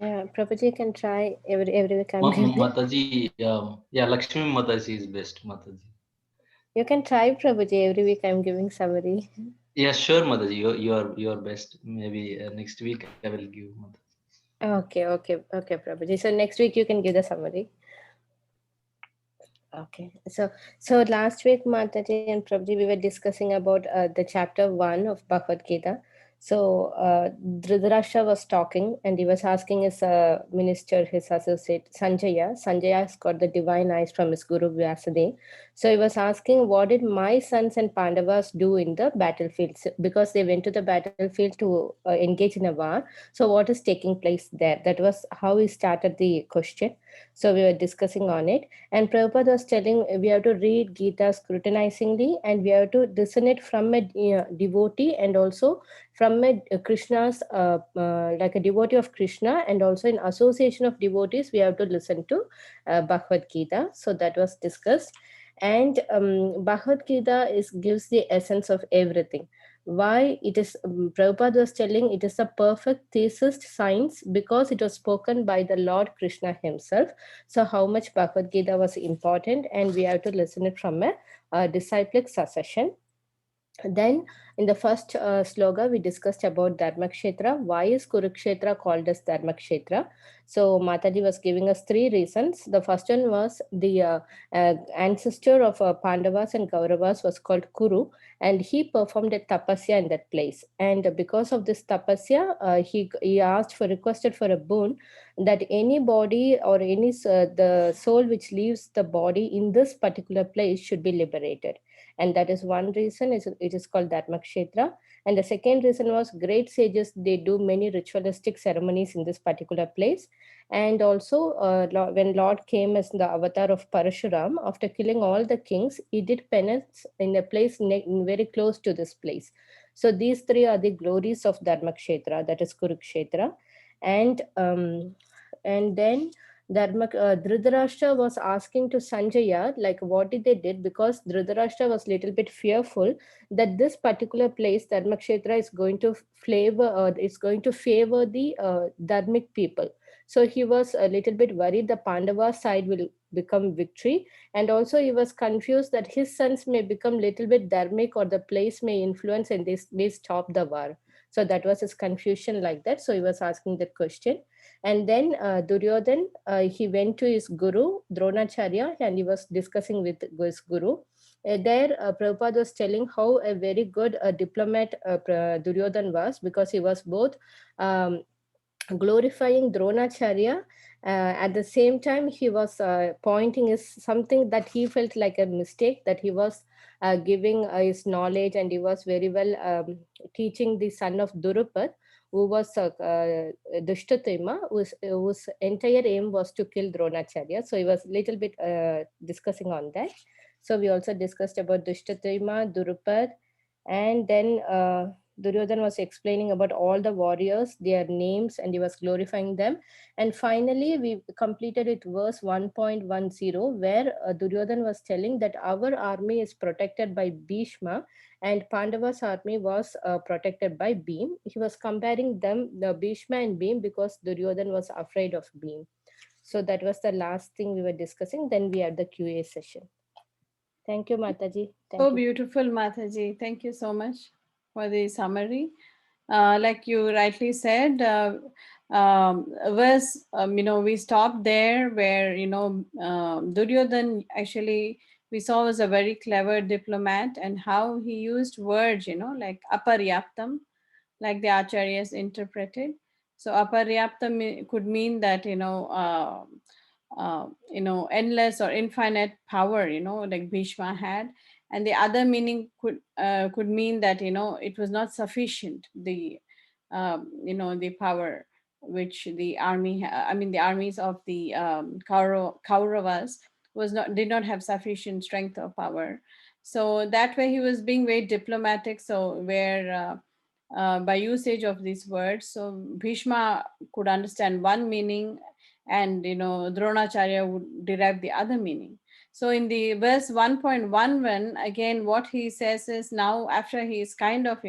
Yeah, Prabhuji can try every week I'm giving. Mataji, yeah, Lakshmi Mataji is best, Mataji. You can try Prabhuji every week I'm giving summary. Yeah, sure, Mataji. You're best. Maybe next week I will give Mataji. Okay, Prabhuji. So next week you can give the summary. Okay. So last week, Mataji and Prabhuji, we were discussing about the chapter 1 of Bhagavad Gita. So Dhritarashtra was talking and he was asking his minister, his associate, Sanjaya. Sanjaya has got the divine eyes from his guru Vyasadeva. So he was asking, what did my sons and Pandavas do in the battlefield? Because they went to the battlefield to engage in a war. So what is taking place there? That was how he started the question. So we were discussing on it. And Prabhupada was telling we have to read Gita scrutinizingly and we have to listen it from a devotee and also from a Krishna's, like a devotee of Krishna, and also in association of devotees, we have to listen to Bhagavad Gita. So that was discussed. And Bhagavad Gita gives the essence of everything. Why it is, Prabhupada was telling it is a perfect thesis science because it was spoken by the Lord Krishna himself. So how much Bhagavad Gita was important, and we have to listen it from a disciplic succession. Then in the first sloga, we discussed about Dharmakshetra. Why is Kurukshetra called as Dharmakshetra? So Mataji was giving us three reasons. The first one was the ancestor of Pandavas and Kauravas was called Kuru, and he performed a tapasya in that place. And because of this tapasya, he asked for, requested for a boon that any body or any the soul which leaves the body in this particular place should be liberated. And that is one reason it is called Dharmakshetra. And the second reason was great sages, they do many ritualistic ceremonies in this particular place. And also when Lord came as the avatar of Parashuram, after killing all the kings, he did penance in a place very close to this place. So these three are the glories of Dharmakshetra, that is Kurukshetra. And then Dhritarashtra was asking to Sanjaya, like what did they did, because Dhritarashtra was little bit fearful that this particular place, Dharmakshetra, is going to favor the Dharmic people. So he was a little bit worried the Pandava side will become victory, and also he was confused that his sons may become little bit Dharmic or the place may influence and this may stop the war. So that was his confusion like that. So he was asking that question. And then Duryodhan, he went to his guru, Dronacharya, and he was discussing with his guru. There, Prabhupada was telling how a very good diplomat Duryodhan was, because he was both um, glorifying Dronacharya. At the same time, he was pointing is something that he felt like a mistake, that he was giving his knowledge, and he was very well teaching the son of Durupad, who was Dushtatima, whose entire aim was to kill Dronacharya. So he was little bit discussing on that. So we also discussed about Dushtatima, Durupad, and then Duryodhan was explaining about all the warriors, their names, and he was glorifying them. And finally, we completed with verse 1.10, where Duryodhan was telling that our army is protected by Bhishma, and Pandava's army was protected by Bhim. He was comparing them, the Bhishma and Bhim, because Duryodhan was afraid of Bhim. So that was the last thing we were discussing. Then we had the QA session. Thank you, Mataji. So Thank you. beautiful, Mataji. Thank you so much for the summary. Like you rightly said, we stopped there where, Duryodhan actually we saw was a very clever diplomat, and how he used words, like aparyaptam, like the acharyas interpreted. So aparyaptam could mean that, endless or infinite power, like Bhishma had. And the other meaning could mean that, it was not sufficient, the power which the the armies of the Kauravas did not have sufficient strength or power. So that way he was being very diplomatic. So where by usage of these words, so Bhishma could understand one meaning, and Dronacharya would derive the other meaning. So in the verse 1.11, again what he says is, now after he is kind of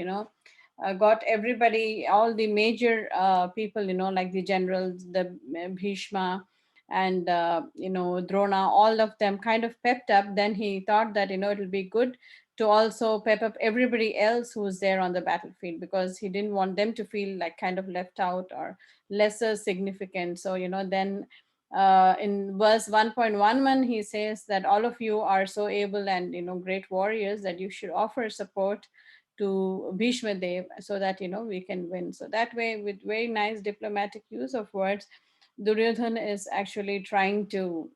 got everybody, all the major people, like the generals, the Bhishma and Drona, all of them kind of pepped up. Then he thought that it'll be good to also pep up everybody else who's there on the battlefield, because he didn't want them to feel like kind of left out or lesser significant. So then in verse 1.11 he says that all of you are so able and great warriors that you should offer support to Bhishma Dev so that we can win. So that way, with very nice diplomatic use of words, Duryodhana is actually trying to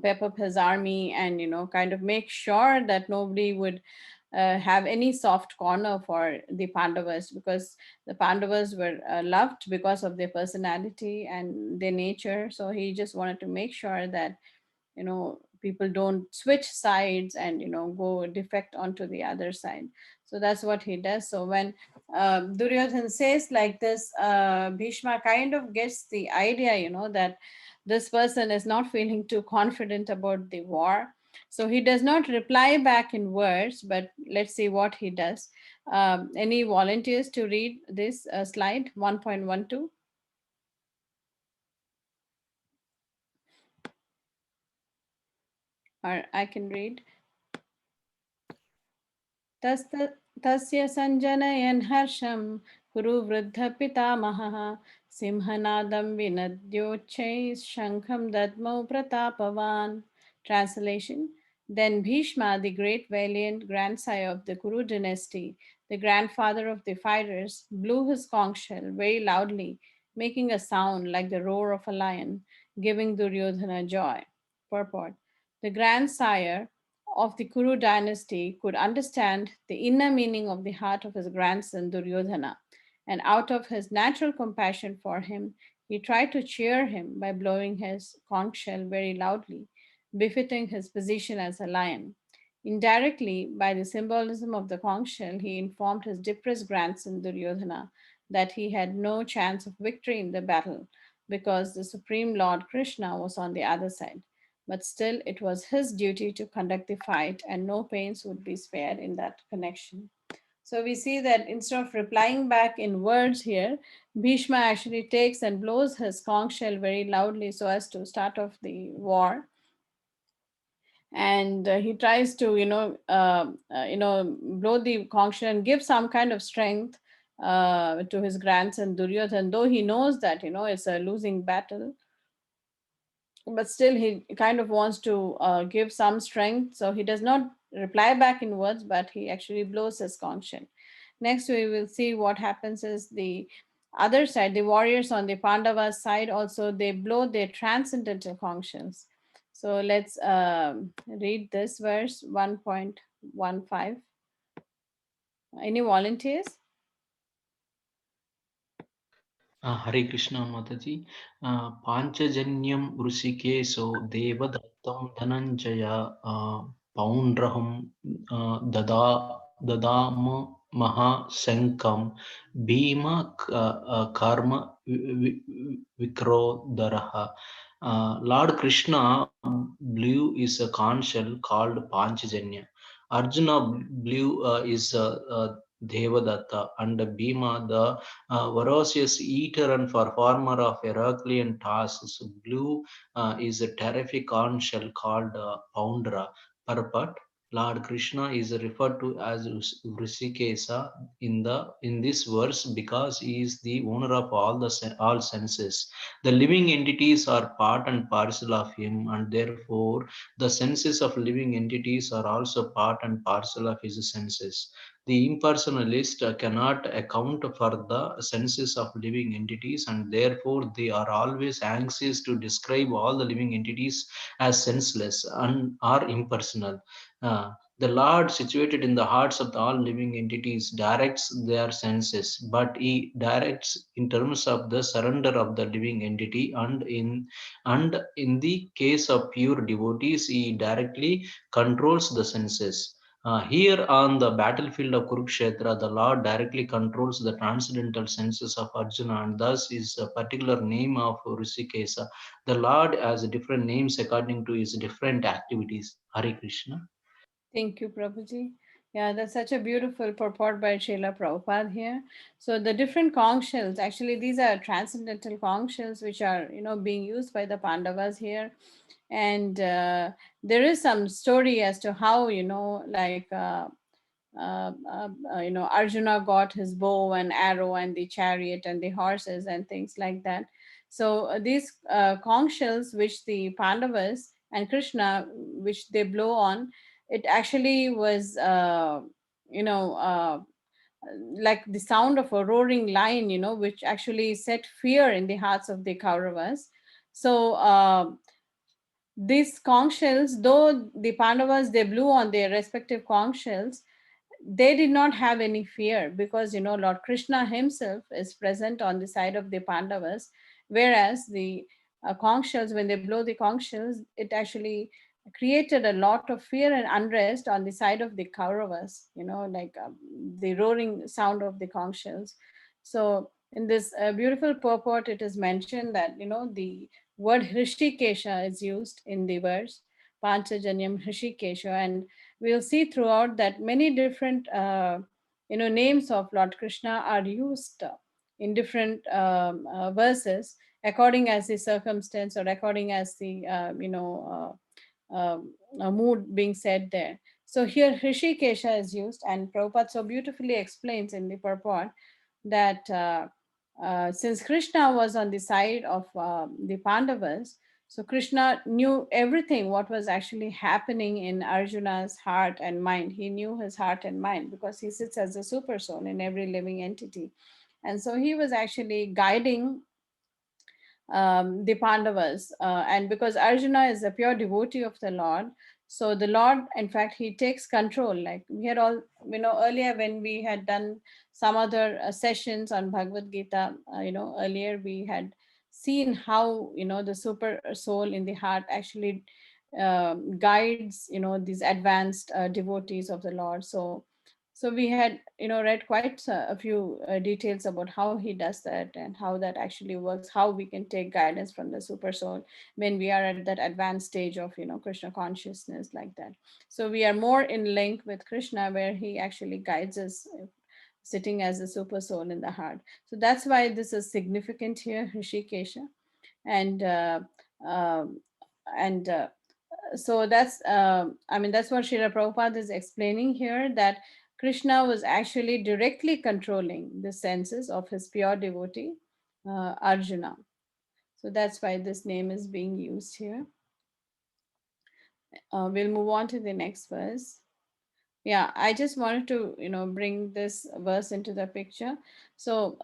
pep up his army and kind of make sure that nobody would have any soft corner for the Pandavas, because the Pandavas were loved because of their personality and their nature. So he just wanted to make sure that people don't switch sides and go defect onto the other side. So that's what he does. So when Duryodhan says like this, Bhishma kind of gets the idea that this person is not feeling too confident about the war. So he does not reply back in words, but let's see what he does. Any volunteers to read this slide 1.12? Or I can read. तस्य सञ्जनयन् हर्षं कुरु वृद्धपितामहः सिंहनादं विनद्योच्चैः शङ्खं दद्मौ प्रतापवान्. Translation. Then Bhishma, the great valiant grandsire of the Kuru dynasty, the grandfather of the fighters, blew his conch shell very loudly, making a sound like the roar of a lion, giving Duryodhana joy. Purport. The grandsire of the Kuru dynasty could understand the inner meaning of the heart of his grandson Duryodhana, and out of his natural compassion for him, he tried to cheer him by blowing his conch shell very loudly, befitting his position as a lion. Indirectly, by the symbolism of the conch shell, he informed his depressed grandson Duryodhana that he had no chance of victory in the battle because the Supreme Lord Krishna was on the other side. But still, it was his duty to conduct the fight, and no pains would be spared in that connection. So we see that instead of replying back in words here, Bhishma actually takes and blows his conch shell very loudly so as to start off the war. And he tries to, blow the conch shell and give some kind of strength to his grandson Duryodhan, though he knows that it's a losing battle, but still he kind of wants to give some strength. So he does not reply back in words, but he actually blows his conch shell. Next, we will see what happens is the other side, the warriors on the Pandavas side also, they blow their transcendental conch shells. So let's read this verse 1.15. Any volunteers? Hare Krishna Mataji. Panchajanyam Rusikeso Devadatam Dhananjaya Paundraham Dadama Maha Sankam Bhima Karma Vikrodaraha. Lord Krishna blew is a conch shell called Panchajanya. Arjuna blew is Devadatta, and Bhima, the voracious eater and performer of Heraclean tasks, blew is a terrific conch shell called Poundra. Purport: Lord Krishna is referred to as Rishikesa in this verse because he is the owner of all senses. The living entities are part and parcel of him, and therefore the senses of living entities are also part and parcel of his senses. The impersonalist cannot account for the senses of living entities, and therefore they are always anxious to describe all the living entities as senseless and are impersonal. The Lord, situated in the hearts of all living entities, directs their senses, but He directs in terms of the surrender of the living entity, and in the case of pure devotees, He directly controls the senses. Here on the battlefield of Kurukshetra, the Lord directly controls the transcendental senses of Arjuna, and thus is a particular name of Rishikesa. The Lord has different names according to his different activities. Hare Krishna. Thank you, Prabhuji. Yeah, that's such a beautiful purport by Srila Prabhupada here. So the different conch shells, actually, these are transcendental conch shells which are, being used by the Pandavas here. And there is some story as to how, Arjuna got his bow and arrow and the chariot and the horses and things like that. So these conch shells which the Pandavas and Krishna, which they blow on, it actually was like the sound of a roaring lion, which actually set fear in the hearts of the Kauravas. So these conch shells, though the Pandavas they blew on their respective conch shells, they did not have any fear, because Lord Krishna himself is present on the side of the Pandavas, whereas the conch shells, when they blow the conch shells, it actually created a lot of fear and unrest on the side of the Kauravas, like the roaring sound of the conch shells. So in this beautiful purport, it is mentioned that the word Hrishikesha is used in the verse Panchajanyam Hrishikesha, and we'll see throughout that many different names of Lord Krishna are used in different verses, according as the circumstance or according as the mood being said there. So here Hrishikesha is used, and Prabhupada so beautifully explains in the purport that since Krishna was on the side of the Pandavas, so Krishna knew everything what was actually happening in Arjuna's heart and mind. He knew his heart and mind because he sits as a super soul in every living entity. And so he was actually guiding the Pandavas. And because Arjuna is a pure devotee of the Lord, so the Lord, in fact, he takes control. Like we had all, earlier when we had done some other sessions on Bhagavad Gita, earlier we had seen how, the super soul in the heart actually guides, these advanced devotees of the Lord. So we had read quite a few details about how he does that and how that actually works, how we can take guidance from the super soul when we are at that advanced stage of Krishna consciousness, like that. So we are more in link with Krishna, where he actually guides us, sitting as a super soul in the heart. So that's why this is significant here, Hrishikesha. And um, and so that's that's what Srila Prabhupada is explaining here, that Krishna was actually directly controlling the senses of his pure devotee Arjuna. So that's why this name is being used here. We'll move on to the next verse. Yeah, I just wanted to bring this verse into the picture. So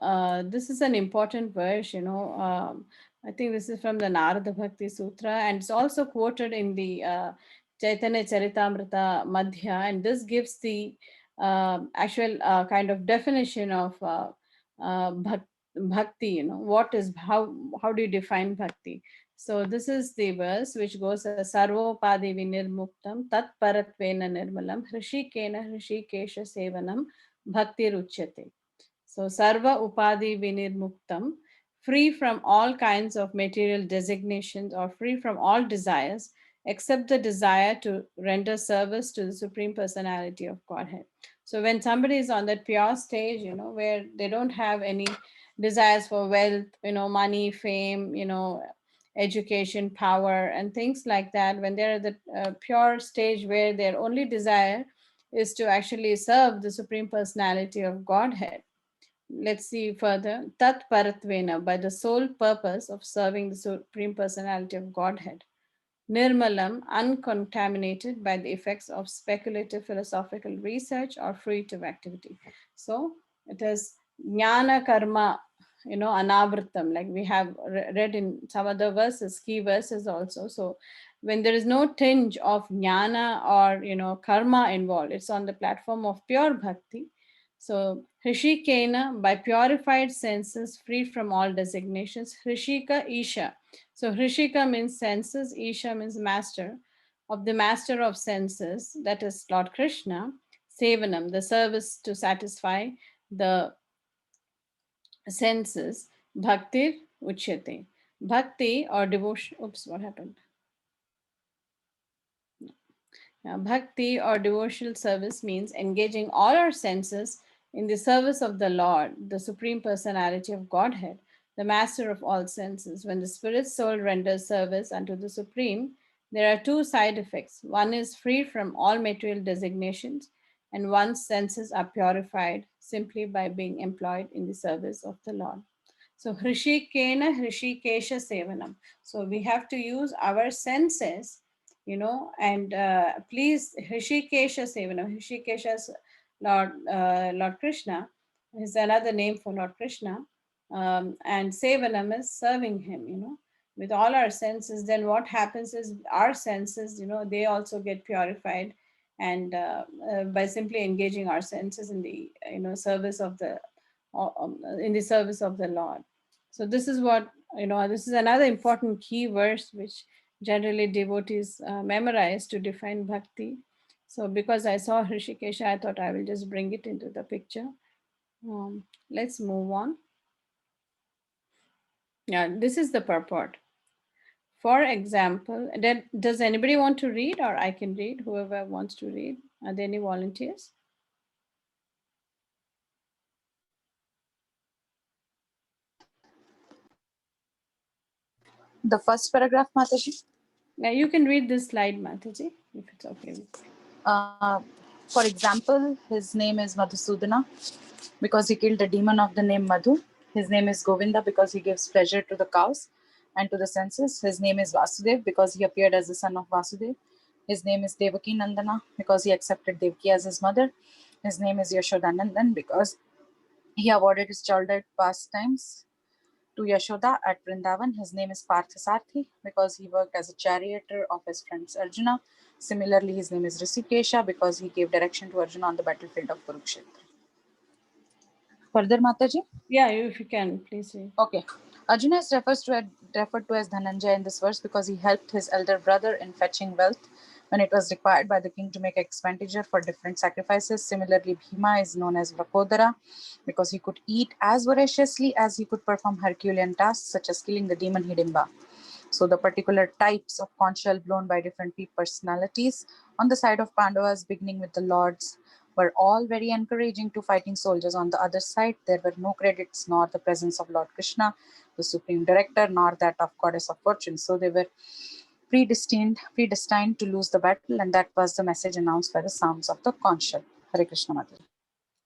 this is an important verse. I think this is from the Narada Bhakti Sutra, and it's also quoted in the Chaitanya Charitamrita Madhya, and this gives the actual kind of definition of bhakti. What is, how do you define bhakti? So this is the verse which goes as Sarvopadi Vinirmuktam Tat Paratvena Nirmalam Hrishikena Hrishikesha Sevanam Bhakti Ruchyate. So Sarva Upadi Vinirmuktam, free from all kinds of material designations or free from all desires, except the desire to render service to the Supreme Personality of Godhead. So when somebody is on that pure stage, where they don't have any desires for wealth, money, fame, education, power, and things like that, when they're at the pure stage where their only desire is to actually serve the Supreme Personality of Godhead. Let's see further. Tat Paratvena, by the sole purpose of serving the Supreme Personality of Godhead. Nirmalam, uncontaminated by the effects of speculative philosophical research or fruitive activity. So it is jnana karma, anavritam, like we have read in some other verses, key verses also. So when there is no tinge of jnana or karma involved, it's on the platform of pure bhakti. So Hrishikena, by purified senses, free from all designations. Hrishika Isha. So Hrishika means senses, Isha means master, of the master of senses, that is Lord Krishna. Sevanam, the service to satisfy the senses. Bhaktir Uchyate. Bhakti or devotion. Oops, what happened? Bhakti or devotional service means engaging all our senses in the service of the Lord, the Supreme Personality of Godhead, the Master of all senses. When the spirit soul renders service unto the Supreme, there are two side effects. One is free from all material designations, and one's senses are purified simply by being employed in the service of the Lord. So, Hrishikena Hrishikesha Sevanam. So, we have to use our senses, and please, Hrishikesha Sevanam. Hrishikesha's Lord Krishna is another name for Lord Krishna. And Sevanam is serving him, with all our senses. Then what happens is our senses, they also get purified, and by simply engaging our senses in the service of the in the service of the Lord. So this is what this is another important key verse which generally devotees memorize to define bhakti. So because I saw Hrishikesha, I thought I will just bring it into the picture. Let's move on. Yeah, this is the purport. For example, does anybody want to read, or I can read, whoever wants to read? Are there any volunteers? The first paragraph, Mataji. Yeah, you can read this slide, Mataji, if it's okay. For example, his name is Madhusudana because he killed the demon of the name Madhu. His name is Govinda because he gives pleasure to the cows and to the senses. His name is Vasudev because he appeared as the son of Vasudev. His name is Devaki Nandana because he accepted Devaki as his mother. His name is Yashodanandan because he awarded his childhood pastimes to Yashoda at Vrindavan. His name is Parthasarathy because he worked as a charioteer of his friends Arjuna. Similarly, his name is Rishikesha because he gave direction to Arjuna on the battlefield of Kurukshetra. Further, Mataji? Yeah, if you can, please read. Okay. Arjuna is referred to as Dhananjaya in this verse because he helped his elder brother in fetching wealth when it was required by the king to make expenditure for different sacrifices. Similarly, Bhima is known as Vrakodara because he could eat as voraciously as he could perform Herculean tasks such as killing the demon Hidimba. So the particular types of conch shell blown by different personalities on the side of Pandavas, beginning with the lords, were all very encouraging to fighting soldiers. On the other side, there were no credits, nor the presence of Lord Krishna, the supreme director, nor that of goddess of fortune. So they were predestined to lose the battle, and that was the message announced by the sounds of the conch shell. Hare Krishna, Mataji.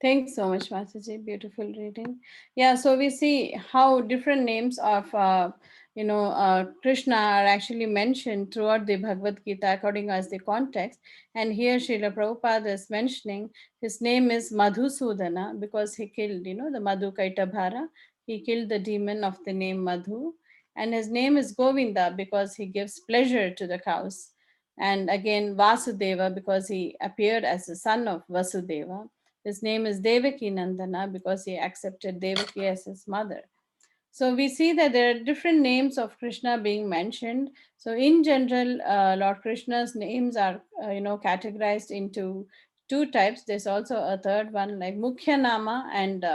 Thanks so much, Mataji. Beautiful reading. Yeah, so we see how different names of Krishna are actually mentioned throughout the Bhagavad Gita according as the context. And here Srila Prabhupada is mentioning his name is Madhusudana because he killed, the Madhu Kaitabhara. He killed the demon of the name Madhu. And his name is Govinda because he gives pleasure to the cows. And again, Vasudeva because he appeared as the son of Vasudeva. His name is Devaki Nandana because he accepted Devaki as his mother. So we see that there are different names of Krishna being mentioned. So in general, Lord Krishna's names are categorized into two types. There's also a third one like Mukhya Nama and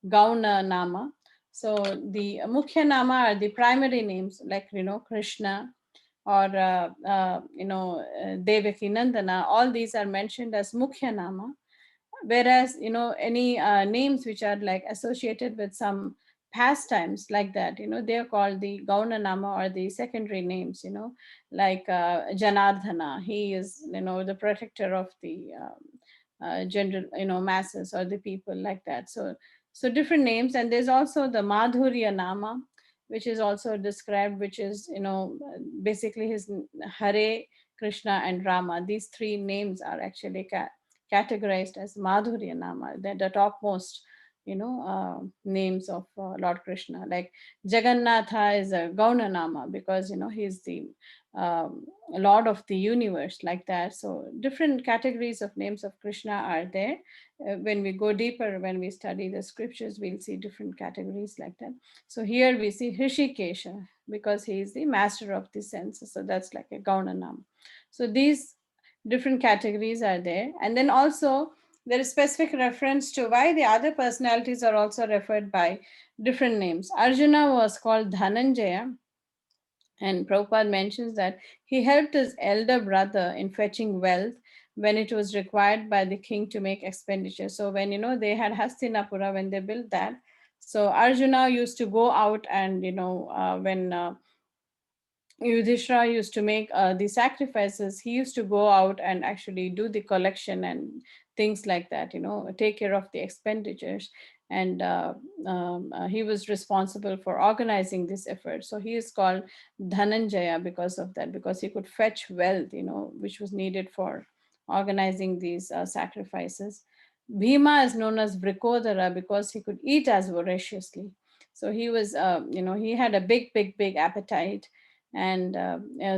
Gauna Nama. So the Mukhya Nama are the primary names like Krishna or Devaki Nandana. All these are mentioned as Mukhya Nama. Whereas any names which are like associated with some pastimes like that, they are called the Gauna Nama or the secondary names, like Janardhana. He is the protector of the general masses or the people like that. So different names. And there's also the Madhurya Nama, which is also described, which is basically his Hare, Krishna and Rama. These three names are actually categorized as Madhurya Nama, the topmost, names of Lord Krishna. Like Jagannatha is a Gauna Nama because, he's the Lord of the universe like that. So different categories of names of Krishna are there. When we go deeper, when we study the scriptures, we'll see different categories like that. So here we see Hrishikesha because he is the master of the senses. So that's like a Gauna Nama. So these different categories are there. And then also there is specific reference to why the other personalities are also referred by different names. Arjuna was called Dhananjaya And Prabhupada mentions that he helped his elder brother in fetching wealth when it was required by the king to make expenditure. So when, they had Hastinapura, when they built that, so Arjuna used to go out and, when Yudhishthira used to make the sacrifices, he used to go out and actually do the collection and things like that, take care of the expenditures. And he was responsible for organizing this effort. So he is called Dhananjaya because of that, because he could fetch wealth, which was needed for organizing these sacrifices. Bhima is known as Vrikodara because he could eat as voraciously. So he was, he had a big, big, big appetite. And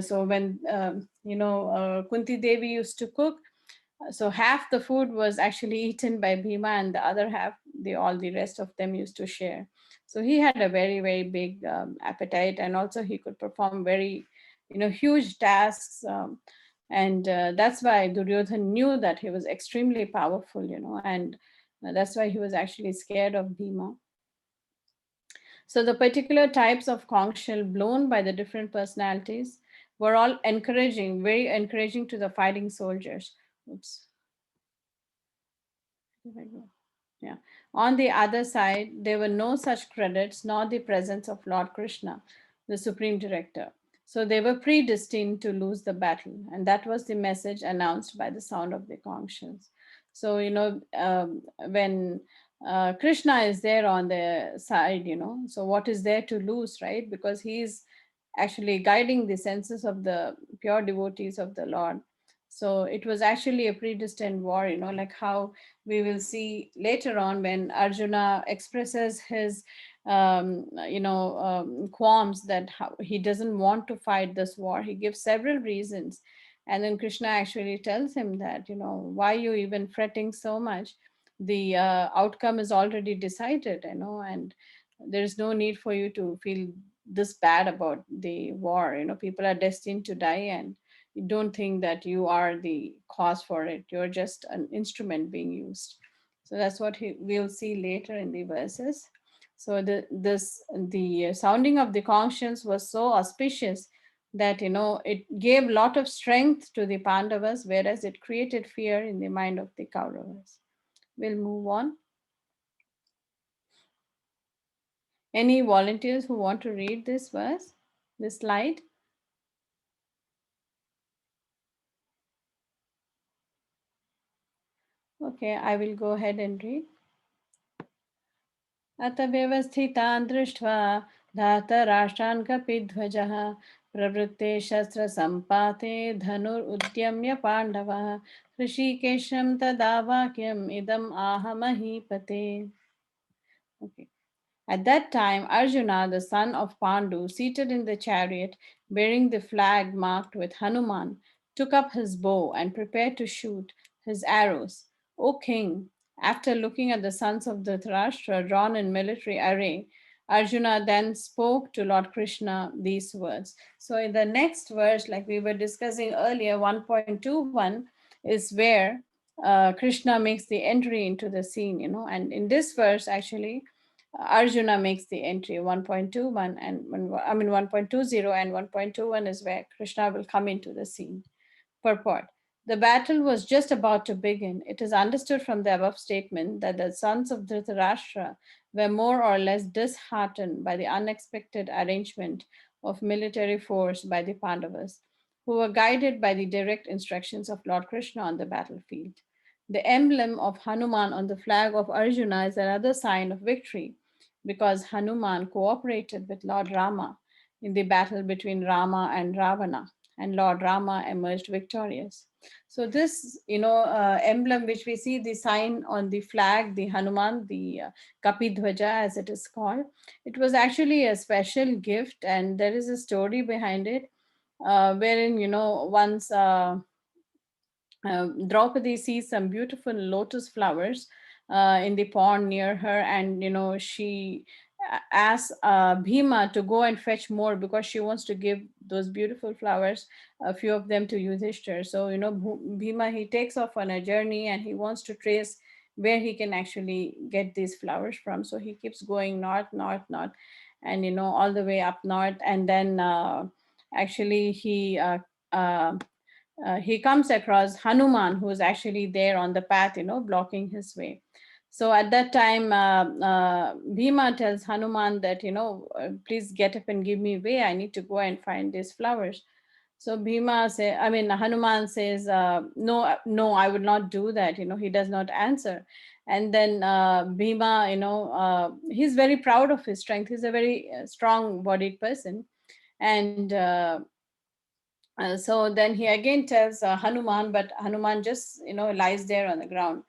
so when Kunti Devi used to cook, so half the food was actually eaten by Bhima, and the other half, all the rest of them used to share. So he had a very, very big appetite, and also he could perform very huge tasks, and that's why Duryodhan knew that he was extremely powerful, and that's why he was actually scared of Bhima. So the particular types of conch shell blown by the different personalities were all encouraging, very encouraging to the fighting soldiers. Oops. Yeah. On the other side, there were no such credits, nor the presence of Lord Krishna, the Supreme Director. So they were predestined to lose the battle. And that was the message announced by the sound of the conch shells. So, when Krishna is there on the side, so what is there to lose, right? Because he's actually guiding the senses of the pure devotees of the Lord. So it was actually a predestined war, like how we will see later on when Arjuna expresses his, qualms that he doesn't want to fight this war. He gives several reasons. And then Krishna actually tells him that, why you even fretting so much? The outcome is already decided, and there is no need for you to feel this bad about the war. People are destined to die, and you don't think that you are the cause for it. You're just an instrument being used. So that's what we'll see later in the verses. So the sounding of the conch shells was so auspicious that it gave a lot of strength to the Pandavas, whereas it created fear in the mind of the Kauravas. We'll move on. Any volunteers who want to read this verse, this slide? Okay, I will go ahead and read. अत व्यवस्थितान् दृष्ट्वा धातराष्ट्रान् कपिध्वजः प्रवृत्ते शस्त्रसम्पाते धनुरुद्यम्य पाण्डवः ऋषिकेशं तदा वाक्यम् इदम् आह महीपते. Okay. At that time, Arjuna, the son of Pandu, seated in the chariot bearing the flag marked with Hanuman, took up his bow and prepared to shoot his arrows. O king, after looking at the sons of Dhritarashtra drawn in military array, Arjuna then spoke to Lord Krishna these words. So in the next verse, like we were discussing earlier, 1.21 is where Krishna makes the entry into the scene, and in this verse, actually, Arjuna makes the entry 1.21 and 1.20 and 1.21 is where Krishna will come into the scene. Purport. The battle was just about to begin. It is understood from the above statement that the sons of Dhritarashtra were more or less disheartened by the unexpected arrangement of military force by the Pandavas, who were guided by the direct instructions of Lord Krishna on the battlefield. The emblem of Hanuman on the flag of Arjuna is another sign of victory because Hanuman cooperated with Lord Rama in the battle between Rama and Ravana, and Lord Rama emerged victorious. So this, emblem which we see, the sign on the flag, the Hanuman, the Kapidhwaja as it is called, it was actually a special gift, and there is a story behind it, wherein, once Draupadi sees some beautiful lotus flowers in the pond near her, and she asks Bhima to go and fetch more because she wants to give those beautiful flowers, a few of them, to Yudhishthir. So Bhima, he takes off on a journey and he wants to trace where he can actually get these flowers from. So he keeps going north, and all the way up north, and then actually he comes across Hanuman, who is actually there on the path, blocking his way. So at that time, Bhima tells Hanuman that, please get up and give me way. I need to go and find these flowers. So Hanuman says, no, no, I would not do that. He does not answer. And then Bhima, he's very proud of his strength. He's a very strong-bodied person. And so then he again tells Hanuman, but Hanuman just, lies there on the ground.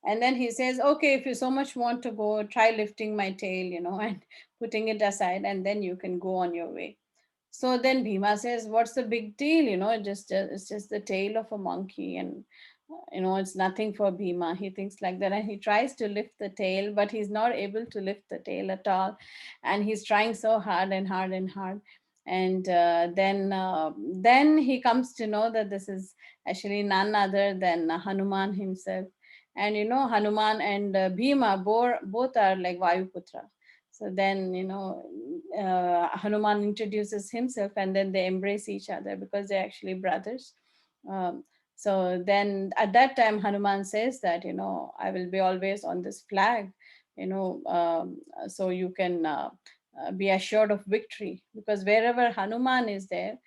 And then he says, okay, if you so much want to go, try lifting my tail, and putting it aside, and then you can go on your way. So then Bhima says, what's the big deal? It's just the tail of a monkey, and it's nothing for Bhima. He thinks like that, and he tries to lift the tail, but he's not able to lift the tail at all. And he's trying so hard and hard and hard. And then he comes to know that this is actually none other than Hanuman himself. And Hanuman and Bhima both are like Vayuputra. So then Hanuman introduces himself, and then they embrace each other because they're actually brothers. So then at that time Hanuman says that I will be always on this flag, so you can be assured of victory, because wherever Hanuman is there,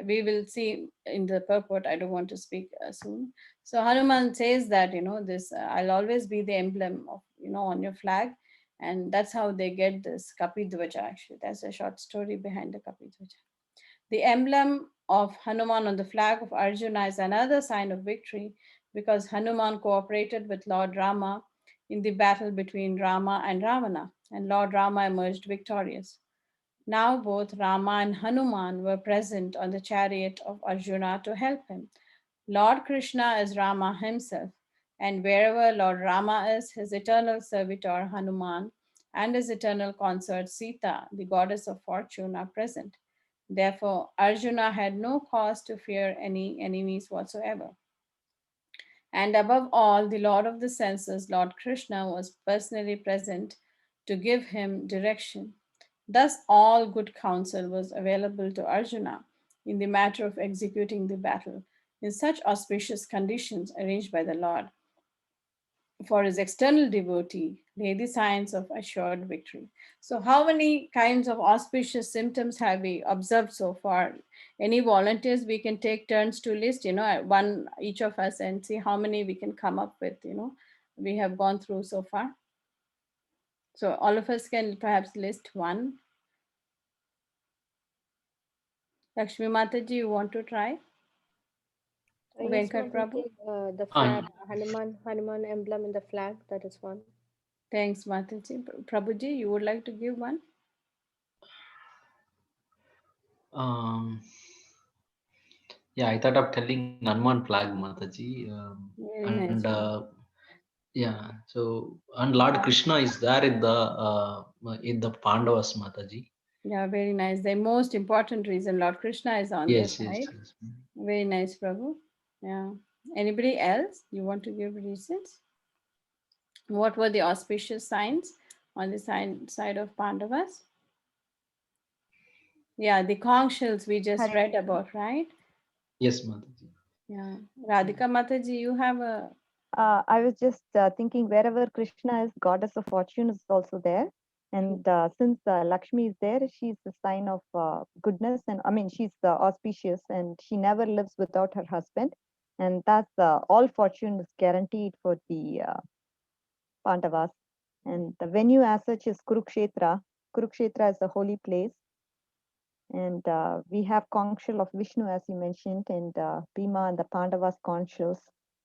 we will see in the purport. I don't want to speak soon. So Hanuman says that this I'll always be the emblem of on your flag. And that's how they get this Kapidwaja. Actually, that's a short story behind the Kapidwaja. The emblem of Hanuman on the flag of Arjuna is another sign of victory, because Hanuman cooperated with Lord Rama in the battle between Rama and Ravana, and Lord Rama emerged victorious. Now both Rama and Hanuman were present on the chariot of Arjuna to help him. Lord Krishna is Rama himself, and wherever Lord Rama is, his eternal servitor Hanuman and his eternal consort Sita, the goddess of fortune, are present. Therefore, Arjuna had no cause to fear any enemies whatsoever. And above all, the Lord of the senses, Lord Krishna, was personally present to give him direction. Thus, all good counsel was available to Arjuna in the matter of executing the battle in such auspicious conditions arranged by the Lord. For his external devotee lay the signs of assured victory. So, how many kinds of auspicious symptoms have we observed so far? Any volunteers? We can take turns to list, one each of us, and see how many we can come up with, we have gone through so far. So, all of us can perhaps list one. Lakshmi Mataji, you want to try? Yes, Venkat Prabhu? Mataji, the flag, Hanuman emblem in the flag, that is one. Thanks, Mataji. Prabhuji, you would like to give one? Yeah, I thought of telling Hanuman flag, Mataji. Very And nice. yeah, so and Lord Krishna is there in the Pandavas, Mataji. Yeah, very nice. The most important reason, Lord Krishna is on their Yes, yes, side. yes. Very nice, Prabhu. Yeah. Anybody else? You want to give reasons? What were the auspicious signs on the side of Pandavas? Yeah, the conch shells we just Hare read about, right? Yes, Mataji. Yeah. Radhika Mataji, you have a... I was just thinking wherever Krishna is, goddess of fortune is also there. And since Lakshmi is there, she's the sign of goodness. And I mean, she's auspicious and she never lives without her husband. And that's all fortune is guaranteed for the Pandavas. And the venue as such is Kurukshetra. Kurukshetra is a holy place. And we have conch shell of Vishnu, as you mentioned, and Bhima and the Pandavas conch shells,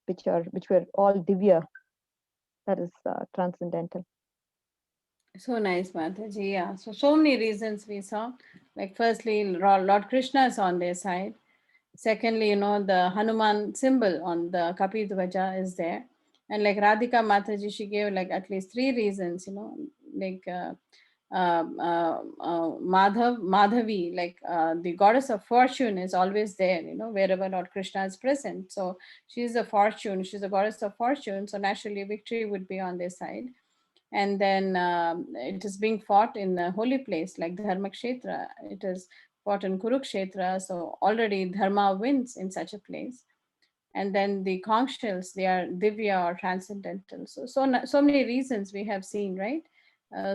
which were all divya, that is transcendental. So nice, Mataji. Yeah. So many reasons we saw. Like, firstly, Lord Krishna is on their side. Secondly, the Hanuman symbol on the Kapidwaja is there. And like Radhika Mataji, she gave like at least 3 reasons, like Madhavi, like the goddess of fortune is always there, wherever Lord Krishna is present. So she's a fortune, she's a goddess of fortune. So naturally victory would be on their side. And then it is being fought in a holy place like Dharmakshetra. It is fought in Kurukshetra. So already Dharma wins in such a place. And then the conch shells, they are divya or transcendental. So many reasons we have seen, right?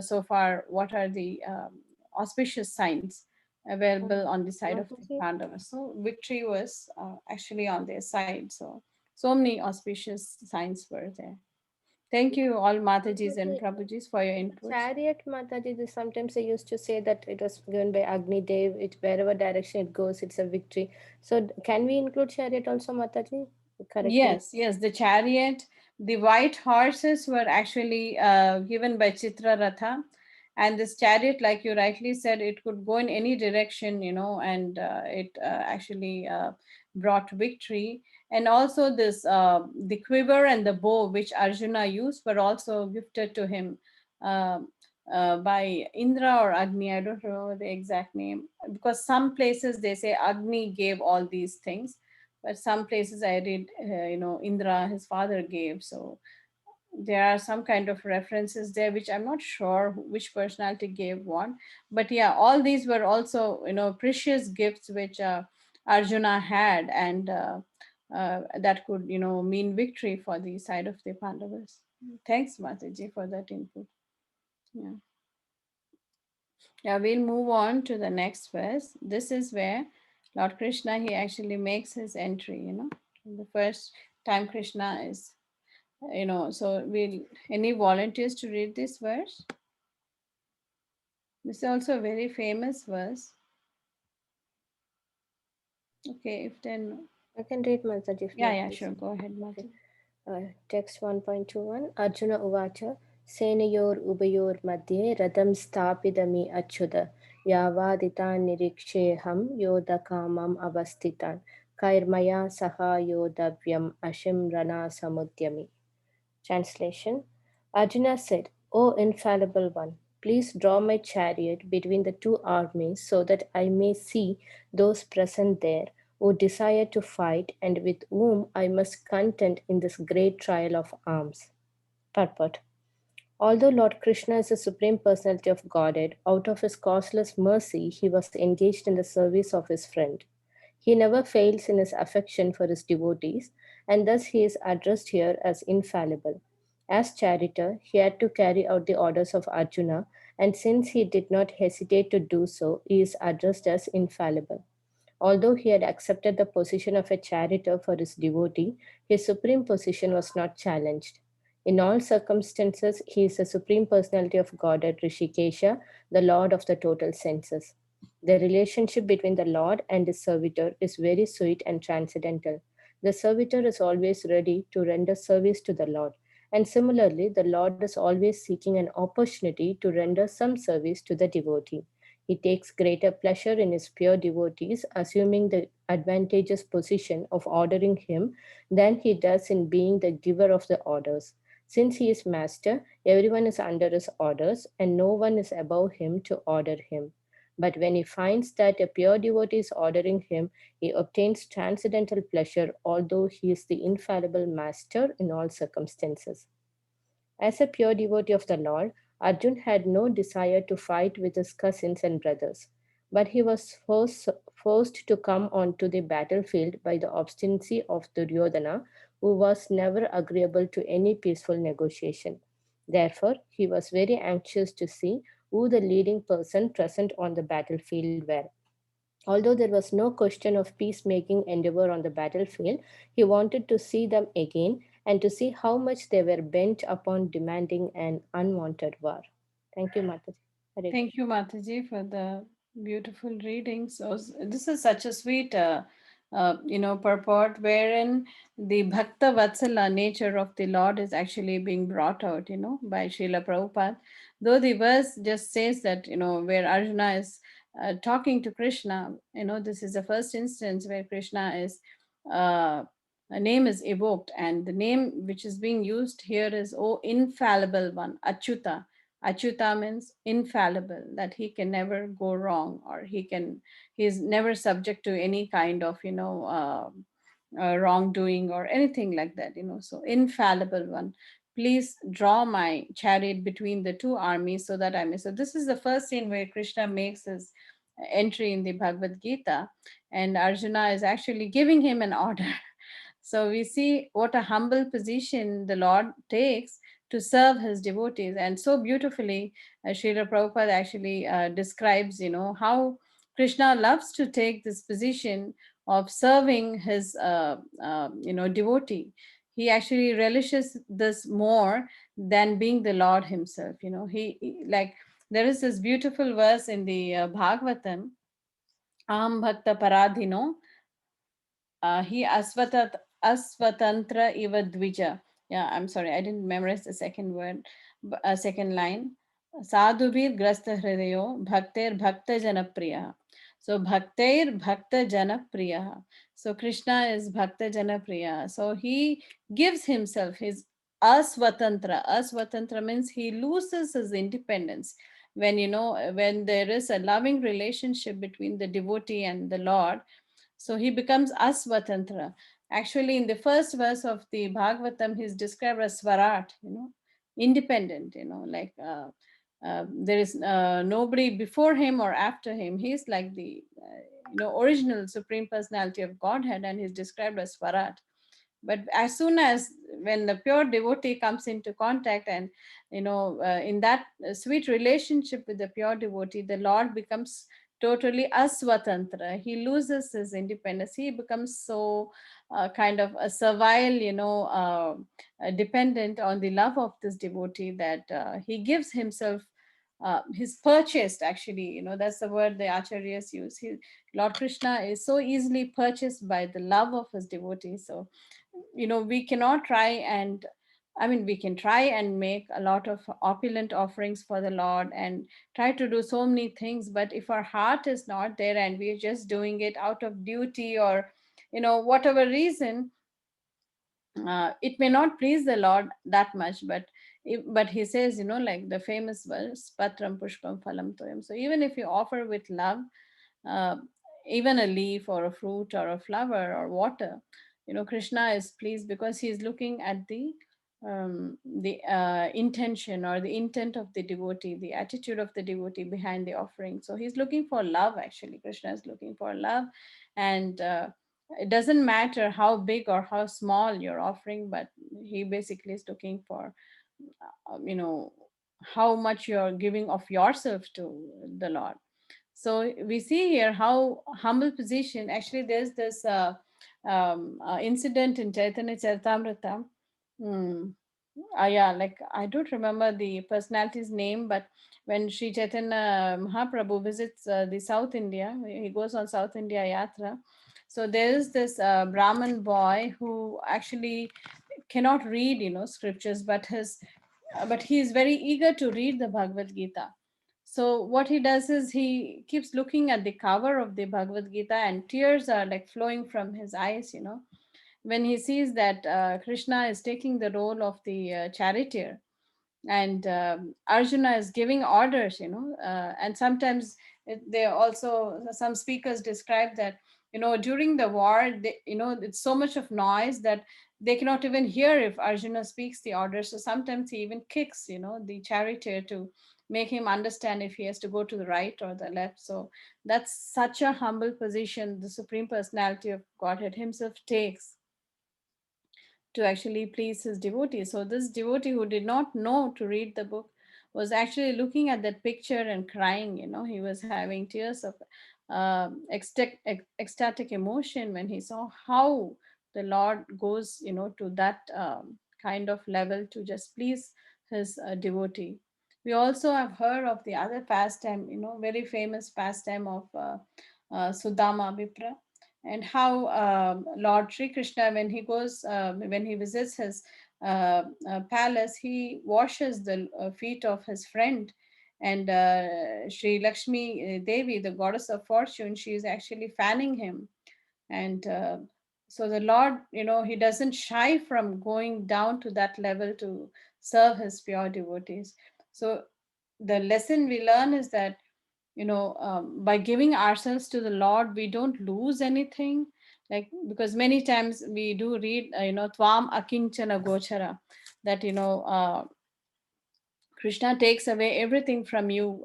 So far, what are the auspicious signs available on the side of the Mataji, Pandavas? So victory was actually on their side. So many auspicious signs were there. Thank you all Matajis and Mataji, Prabhujis for your inputs. chariot, Mataji, sometimes they used to say that it was given by Agni Dev. It wherever direction it goes, it's a victory. So can we include chariot also, Mataji? Correct me. Yes, the chariot, the white horses were actually given by Chitraratha. And this chariot, like you rightly said, it could go in any direction, and it actually brought victory. And also this, the quiver and the bow, which Arjuna used, were also gifted to him uh, by Indra or Agni. I don't know the exact name, because some places they say Agni gave all these things, but some places I read, Indra, his father, gave. So there are some kind of references there, which I'm not sure which personality gave what. But yeah, all these were also, precious gifts which Arjuna had, and that could, mean victory for the side of the Pandavas. Thanks, Mataji, for that input. Yeah. Yeah, we'll move on to the next verse. This is where Lord Krishna, he actually makes his entry, the first time Krishna is, so will any volunteers to read this verse? This is also a very famous verse. Okay, if then, I can read Mataji. if yeah, not, yeah, please. sure, go ahead, Mataji. Text 1.21 Arjuna Uvacha Senayor Ubayor Madhye Radam Stapidami Achyuda Yavaditan Niriksheham Yodakamam Avastitan Kairmaya Saha Yodavyam Ashim Rana Samudyami. Translation Arjuna said, O infallible one, please draw my chariot between the two armies so that I may see those present there who desire to fight and with whom I must contend in this great trial of arms. Purport. Although Lord Krishna is the Supreme Personality of Godhead, out of his causeless mercy, he was engaged in the service of his friend. He never fails in his affection for his devotees, and thus he is addressed here as infallible. As charioteer, he had to carry out the orders of Arjuna, and since he did not hesitate to do so, he is addressed as infallible. Although he had accepted the position of a charioteer for his devotee, his supreme position was not challenged. In all circumstances, he is the supreme personality of Godhead Rishikesha, the Lord of the total senses. The relationship between the Lord and his servitor is very sweet and transcendental. The servitor is always ready to render service to the Lord. And similarly, the Lord is always seeking an opportunity to render some service to the devotee. He takes greater pleasure in his pure devotees, assuming the advantageous position of ordering him than he does in being the giver of the orders. Since he is master, everyone is under his orders, and no one is above him to order him. But when he finds that a pure devotee is ordering him, he obtains transcendental pleasure, although he is the infallible master in all circumstances. As a pure devotee of the Lord, Arjun had no desire to fight with his cousins and brothers, but he was forced to come onto the battlefield by the obstinacy of Duryodhana, who was never agreeable to any peaceful negotiation. Therefore, he was very anxious to see who the leading person present on the battlefield were. Although there was no question of peacemaking endeavor on the battlefield, he wanted to see them again and to see how much they were bent upon demanding an unwanted war. Thank you, Mataji. Hare Thank you, Mataji, for the beautiful reading. So this is such a sweet, purport wherein the Bhakta Vatsala nature of the Lord is actually being brought out, by Srila Prabhupada. Though the verse just says that, where Arjuna is talking to Krishna, this is the first instance where Krishna is, a name is evoked, and the name which is being used here is, O infallible one, Achyuta. Achyuta means infallible, that he can never go wrong, or he's never subject to any kind of, wrongdoing or anything like that, So infallible one, please draw my chariot between the two armies so that I may. So this is the first scene where Krishna makes his entry in the Bhagavad Gita, and Arjuna is actually giving him an order. So we see what a humble position the Lord takes to serve his devotees. And so beautifully, Srila Prabhupada actually describes, how Krishna loves to take this position of serving his, devotee. He actually relishes this more than being the Lord himself. Like, there is this beautiful verse in the Bhagavatam, Aham Bhakta Paradhino, he asvatantra iva dvija. Yeah, I'm sorry, I didn't memorize the second word, second line. Sadhubir grasta hridayo bhakter bhakta janapriya. So bhakter bhakta janapriya. So Krishna is bhakta janapriya. So he gives himself, his asvatantra. Asvatantra means he loses his independence. When there is a loving relationship between the devotee and the Lord, so he becomes asvatantra. Actually, in the first verse of the Bhagavatam, he's described as swarat, independent, like there is nobody before him or after him. He's like the original Supreme Personality of Godhead, and he's described as swarat. But as soon as when the pure devotee comes into contact, and in that sweet relationship with the pure devotee, the Lord becomes totally asvatantra. He loses his independence. He becomes so kind of a servile, dependent on the love of this devotee, that he gives himself, he's purchased, actually, that's the word the acharyas use. Lord Krishna is so easily purchased by the love of his devotees. So we cannot try and, we can try and make a lot of opulent offerings for the Lord and try to do so many things, but if our heart is not there and we're just doing it out of duty or whatever reason, it may not please the Lord that much. But he says, like the famous verse, patram pushpam phalam toyam. So even if you offer with love, uh, even a leaf or a fruit or a flower or water, Krishna is pleased, because he is looking at the intention or the intent of the devotee, the attitude of the devotee behind the offering. So he's looking for love. Actually, Krishna is looking for love. And it doesn't matter how big or how small your offering, but he basically is looking for how much you're giving of yourself to the Lord. So we see here how humble position. Actually, there's this incident in Chaitanya Charitamrita. Yeah, like I don't remember the personality's name, but when Sri Chaitanya Mahaprabhu visits the South India, he goes on South India Yatra. So there is this Brahmin boy who actually cannot read, scriptures, but he is very eager to read the Bhagavad Gita. So what he does is he keeps looking at the cover of the Bhagavad Gita, and tears are like flowing from his eyes, when he sees that Krishna is taking the role of the charioteer, and Arjuna is giving orders, and sometimes they also, some speakers describe that, during the war, it's so much of noise that they cannot even hear if Arjuna speaks the orders. So sometimes he even kicks, the charioteer to make him understand if he has to go to the right or the left. So that's such a humble position the Supreme Personality of Godhead himself takes to actually please his devotee. So this devotee who did not know to read the book was actually looking at that picture and crying. He was having tears of ecstatic emotion when he saw how the Lord goes, to that kind of level to just please his devotee. We also have heard of the other pastime, very famous pastime of Sudama Vipra, and how Lord Sri Krishna, when he visits his palace, he washes the feet of his friend. And Sri Lakshmi Devi, the goddess of fortune, she is actually fanning him. And so the Lord, he doesn't shy from going down to that level to serve his pure devotees. So the lesson we learn is that, by giving ourselves to the Lord, we don't lose anything. Like, because many times we do read, Tvam Akinchana Gochara, that, Krishna takes away everything from you.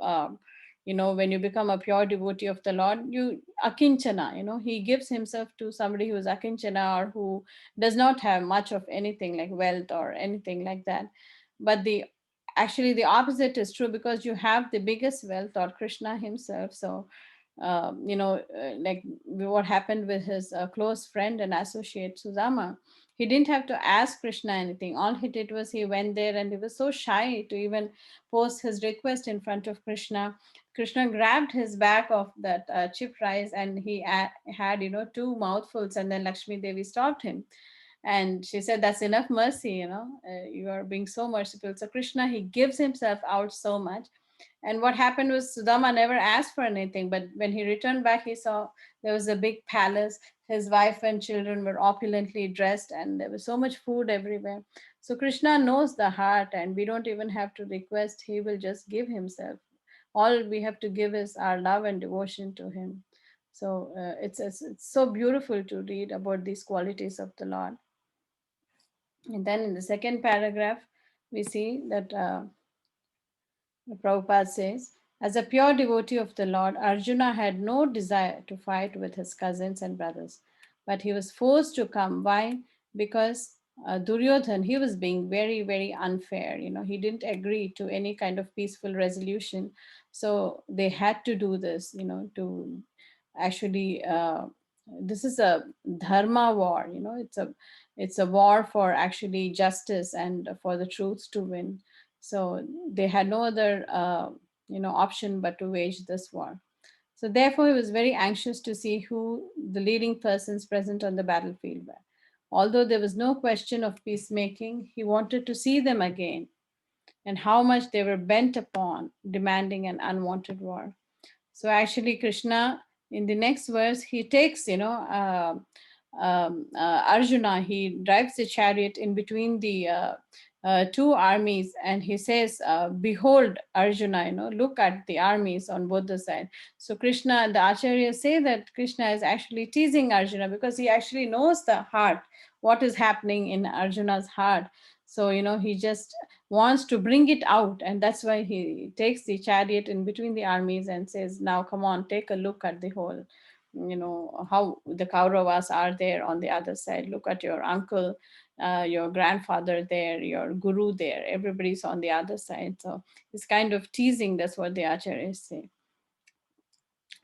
you know, when you become a pure devotee of the Lord, you akinchana, you know, he gives himself to somebody who is akinchana, or who does not have much of anything like wealth or anything like that. But actually the opposite is true, because you have the biggest wealth, or Krishna himself. So you know, like what happened with his close friend and associate Sudama, he didn't have to ask Krishna anything. All he did was he went there, and he was so shy to even post his request in front of Krishna. Krishna grabbed his bag of that chipped rice, and he had, you know, 2 mouthfuls, and then Lakshmi Devi stopped him. And she said, that's enough mercy, you know, you are being so merciful. So Krishna, he gives himself out so much. And what happened was Sudama never asked for anything, but when he returned back, he saw there was a big palace. His wife and children were opulently dressed, and there was so much food everywhere. So Krishna knows the heart, and we don't even have to request. He will just give himself. All we have to give is our love and devotion to him. So it's so beautiful to read about these qualities of the Lord. And then in the second paragraph, we see that Prabhupada says, as a pure devotee of the Lord, Arjuna had no desire to fight with his cousins and brothers, but he was forced to come. Why? Because Duryodhan, he was being very, very unfair. You know, he didn't agree to any kind of peaceful resolution. So they had to do this, you know, to actually, this is a dharma war, you know, it's a war for actually justice and for the truth to win. So they had no other, you know, option but to wage this war. So therefore, he was very anxious to see who the leading persons present on the battlefield were. Although there was no question of peacemaking, he wanted to see them again, and how much they were bent upon demanding an unwanted war. So actually, Krishna, in the next verse, he takes, you know, Arjuna, he drives the chariot in between the 2 armies, and he says, behold, Arjuna, you know, look at the armies on both the sides. So Krishna, the acharyas say that Krishna is actually teasing Arjuna, because he actually knows the heart, what is happening in Arjuna's heart. So, you know, he just wants to bring it out, and that's why he takes the chariot in between the armies and says, now come on, take a look at the whole, you know, how the Kauravas are there on the other side. Look at your uncle, your grandfather there, your guru there, everybody's on the other side. So it's kind of teasing, that's what the acharyas say.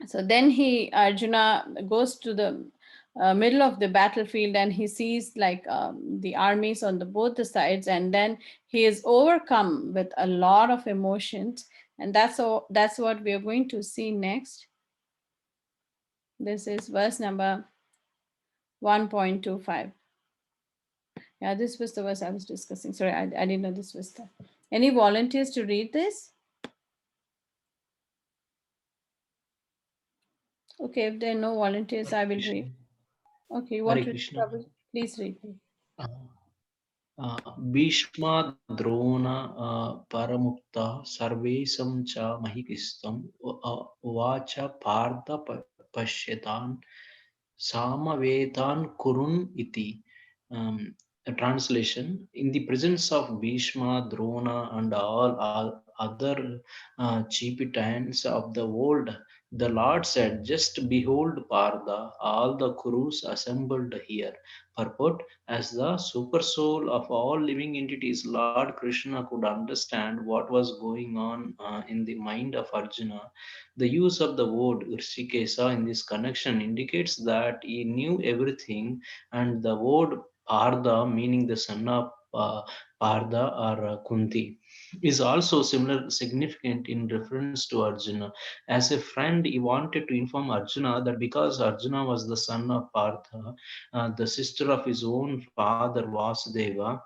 So then Arjuna goes to the middle of the battlefield, and he sees like the armies on both the sides, and then he is overcome with a lot of emotions, and that's what we are going to see next. This is verse number 1.25. Yeah, this was the verse I was discussing. Sorry, I didn't know this was the. Any volunteers to read this? Okay, if there are no volunteers, I will read. Okay, you want Hare to Krishna. read? Please read. Bhishma Drona Paramukta Sarvesam cha Mahikistam Vacha Partha Pashyetan Samavetan Kurun iti. A translation: in the presence of Bhishma, Drona, and all other chieftains of the world, the Lord said, just behold Partha, all the Kurus assembled here. Purport: as the super soul of all living entities, Lord Krishna could understand what was going on in the mind of Arjuna. The use of the word Rishikesa in this connection indicates that he knew everything, and the word Partha, meaning the son of Partha or Kunti, is also similar significant in reference to Arjuna. As a friend, he wanted to inform Arjuna that because Arjuna was the son of Partha, the sister of his own father Vasudeva,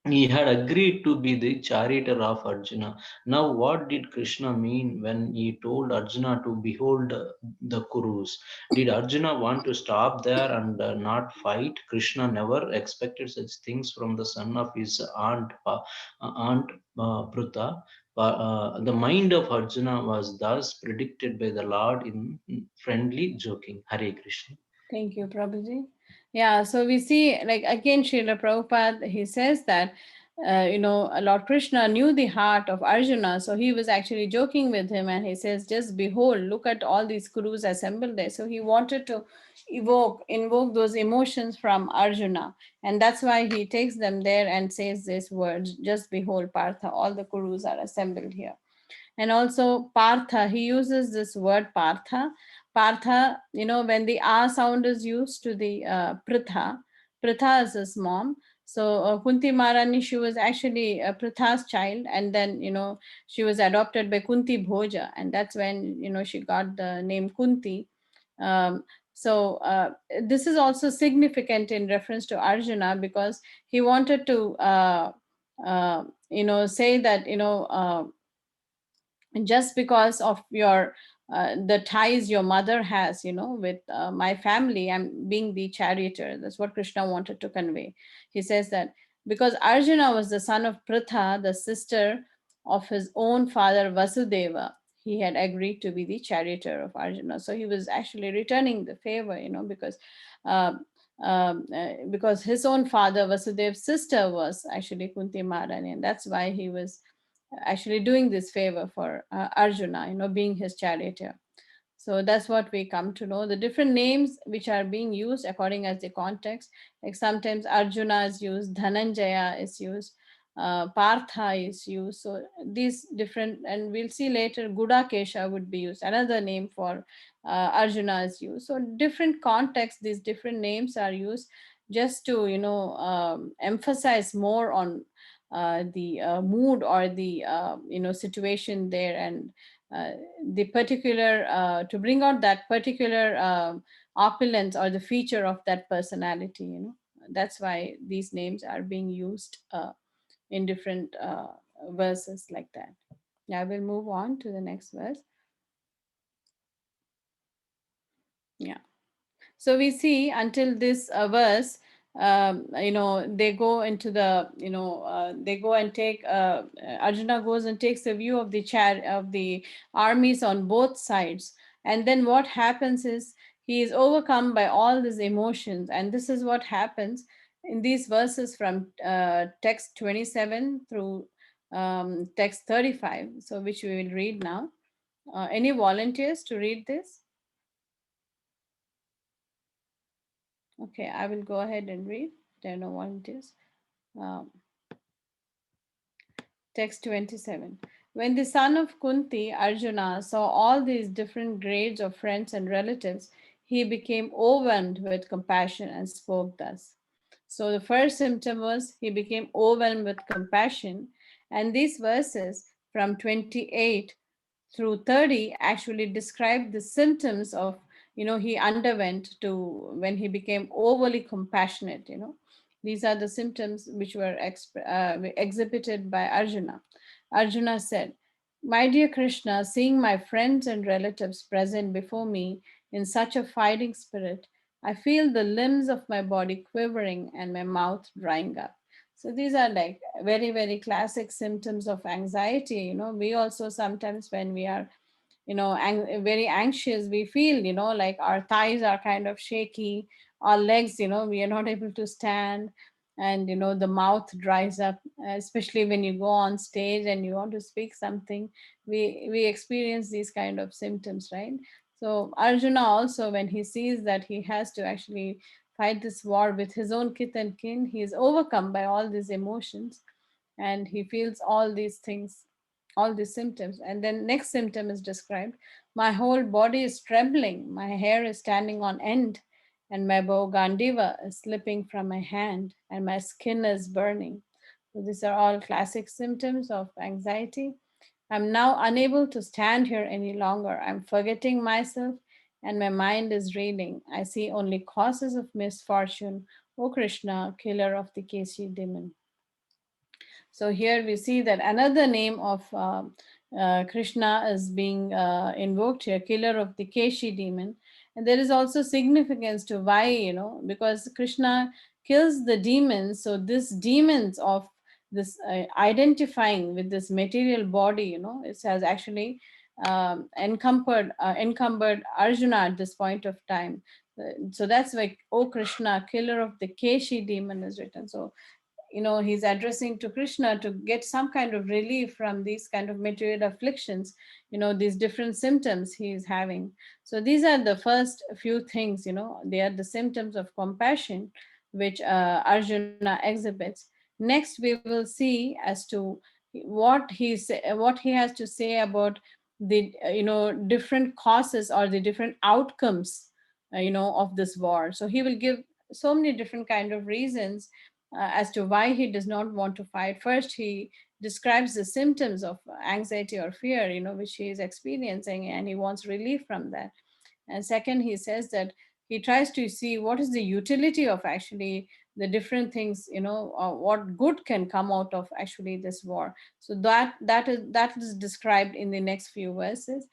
he had agreed to be the charioteer of Arjuna. Now, what did Krishna mean when he told Arjuna to behold the Kurus? Did Arjuna want to stop there and not fight? Krishna never expected such things from the son of his aunt Pruta. The mind of Arjuna was thus predicted by the Lord in friendly joking. Hare Krishna. Thank you, Prabhuji. Yeah, so we see, like, again, Srila Prabhupada, he says that Lord Krishna knew the heart of Arjuna, so he was actually joking with him, and he says, just behold, look at all these Kurus assembled there. So he wanted to invoke those emotions from Arjuna, and that's why he takes them there and says these words, just behold, Partha, all the Kurus are assembled here. And also Partha, he uses this word Partha. Partha, when the A sound is used to the Pritha, Pritha is his mom. So Kunti Maharani, she was actually Pritha's child, and then she was adopted by Kunti Bhoja, and that's when she got the name Kunti. So this is also significant in reference to Arjuna, because he wanted to say that just because of your the ties your mother has with my family, I'm being the charioteer. That's what Krishna wanted to convey. He says that because Arjuna was the son of Pritha, the sister of his own father Vasudeva, he had agreed to be the charioteer of Arjuna. So he was actually returning the favor, uh, because his own father Vasudev's sister was actually Kunti Maharani, and that's why he was actually doing this favor for Arjuna, being his charioteer. So that's what we come to know. The different names which are being used according as the context, like sometimes Arjuna is used, Dhananjaya is used, Partha is used. So these different, and we'll see later, Gudakesha would be used. Another name for Arjuna is used. So different contexts, these different names are used just to, emphasize more on the mood or the situation there, and the particular to bring out that particular opulence or the feature of that personality. That's why these names are being used in different verses like that. Now I will move on to the next verse. Yeah. So we see until this verse, they go into the, they go and take, Arjuna goes and takes a view of the armies on both sides. And then what happens is he is overcome by all these emotions. And this is what happens in these verses from text 27 through text 35. So which we will read now. Any volunteers to read this? Okay, I will go ahead and read. There are no volunteers. Um, text 27. When the son of Kunti, Arjuna, saw all these different grades of friends and relatives, he became overwhelmed with compassion and spoke thus. So the first symptom was he became overwhelmed with compassion. And these verses from 28 through 30 actually describe the symptoms of he underwent to when he became overly compassionate. These are the symptoms which were exhibited by Arjuna. Arjuna said, my dear Krishna, seeing my friends and relatives present before me in such a fighting spirit, I feel the limbs of my body quivering and my mouth drying up. So these are like very, very classic symptoms of anxiety. We also sometimes, when we are, very anxious, we feel, like our thighs are kind of shaky, our legs, we are not able to stand, and, the mouth dries up, especially when you go on stage and you want to speak something. We experience these kind of symptoms, right? So Arjuna also, when he sees that he has to actually fight this war with his own kith and kin, he is overcome by all these emotions, and he feels all these things, all these symptoms. And then next symptom is described: my whole body is trembling, my hair is standing on end, and my bow Gandiva is slipping from my hand, and my skin is burning. So these are all classic symptoms of anxiety. I'm now unable to stand here any longer. I'm forgetting myself, and my mind is reeling. I see only causes of misfortune, O Krishna, killer of the Keshi demon. So here we see that another name of Krishna is being invoked here, killer of the Keshi demon. And there is also significance to why, because Krishna kills the demons. So this demons of this identifying with this material body, it has actually encumbered Arjuna at this point of time. So that's why, O Krishna, killer of the Keshi demon is written. So he's addressing to Krishna to get some kind of relief from these kind of material afflictions, these different symptoms he is having. So these are the first few things, they are the symptoms of compassion which Arjuna exhibits. Next, we will see as to what he has to say about the different causes or the different outcomes of this war. So he will give so many different kind of reasons as to why he does not want to fight. First, he describes the symptoms of anxiety or fear, which he is experiencing, and he wants relief from that. And second, he says that he tries to see what is the utility of actually the different things, what good can come out of actually this war. So that is described in the next few verses.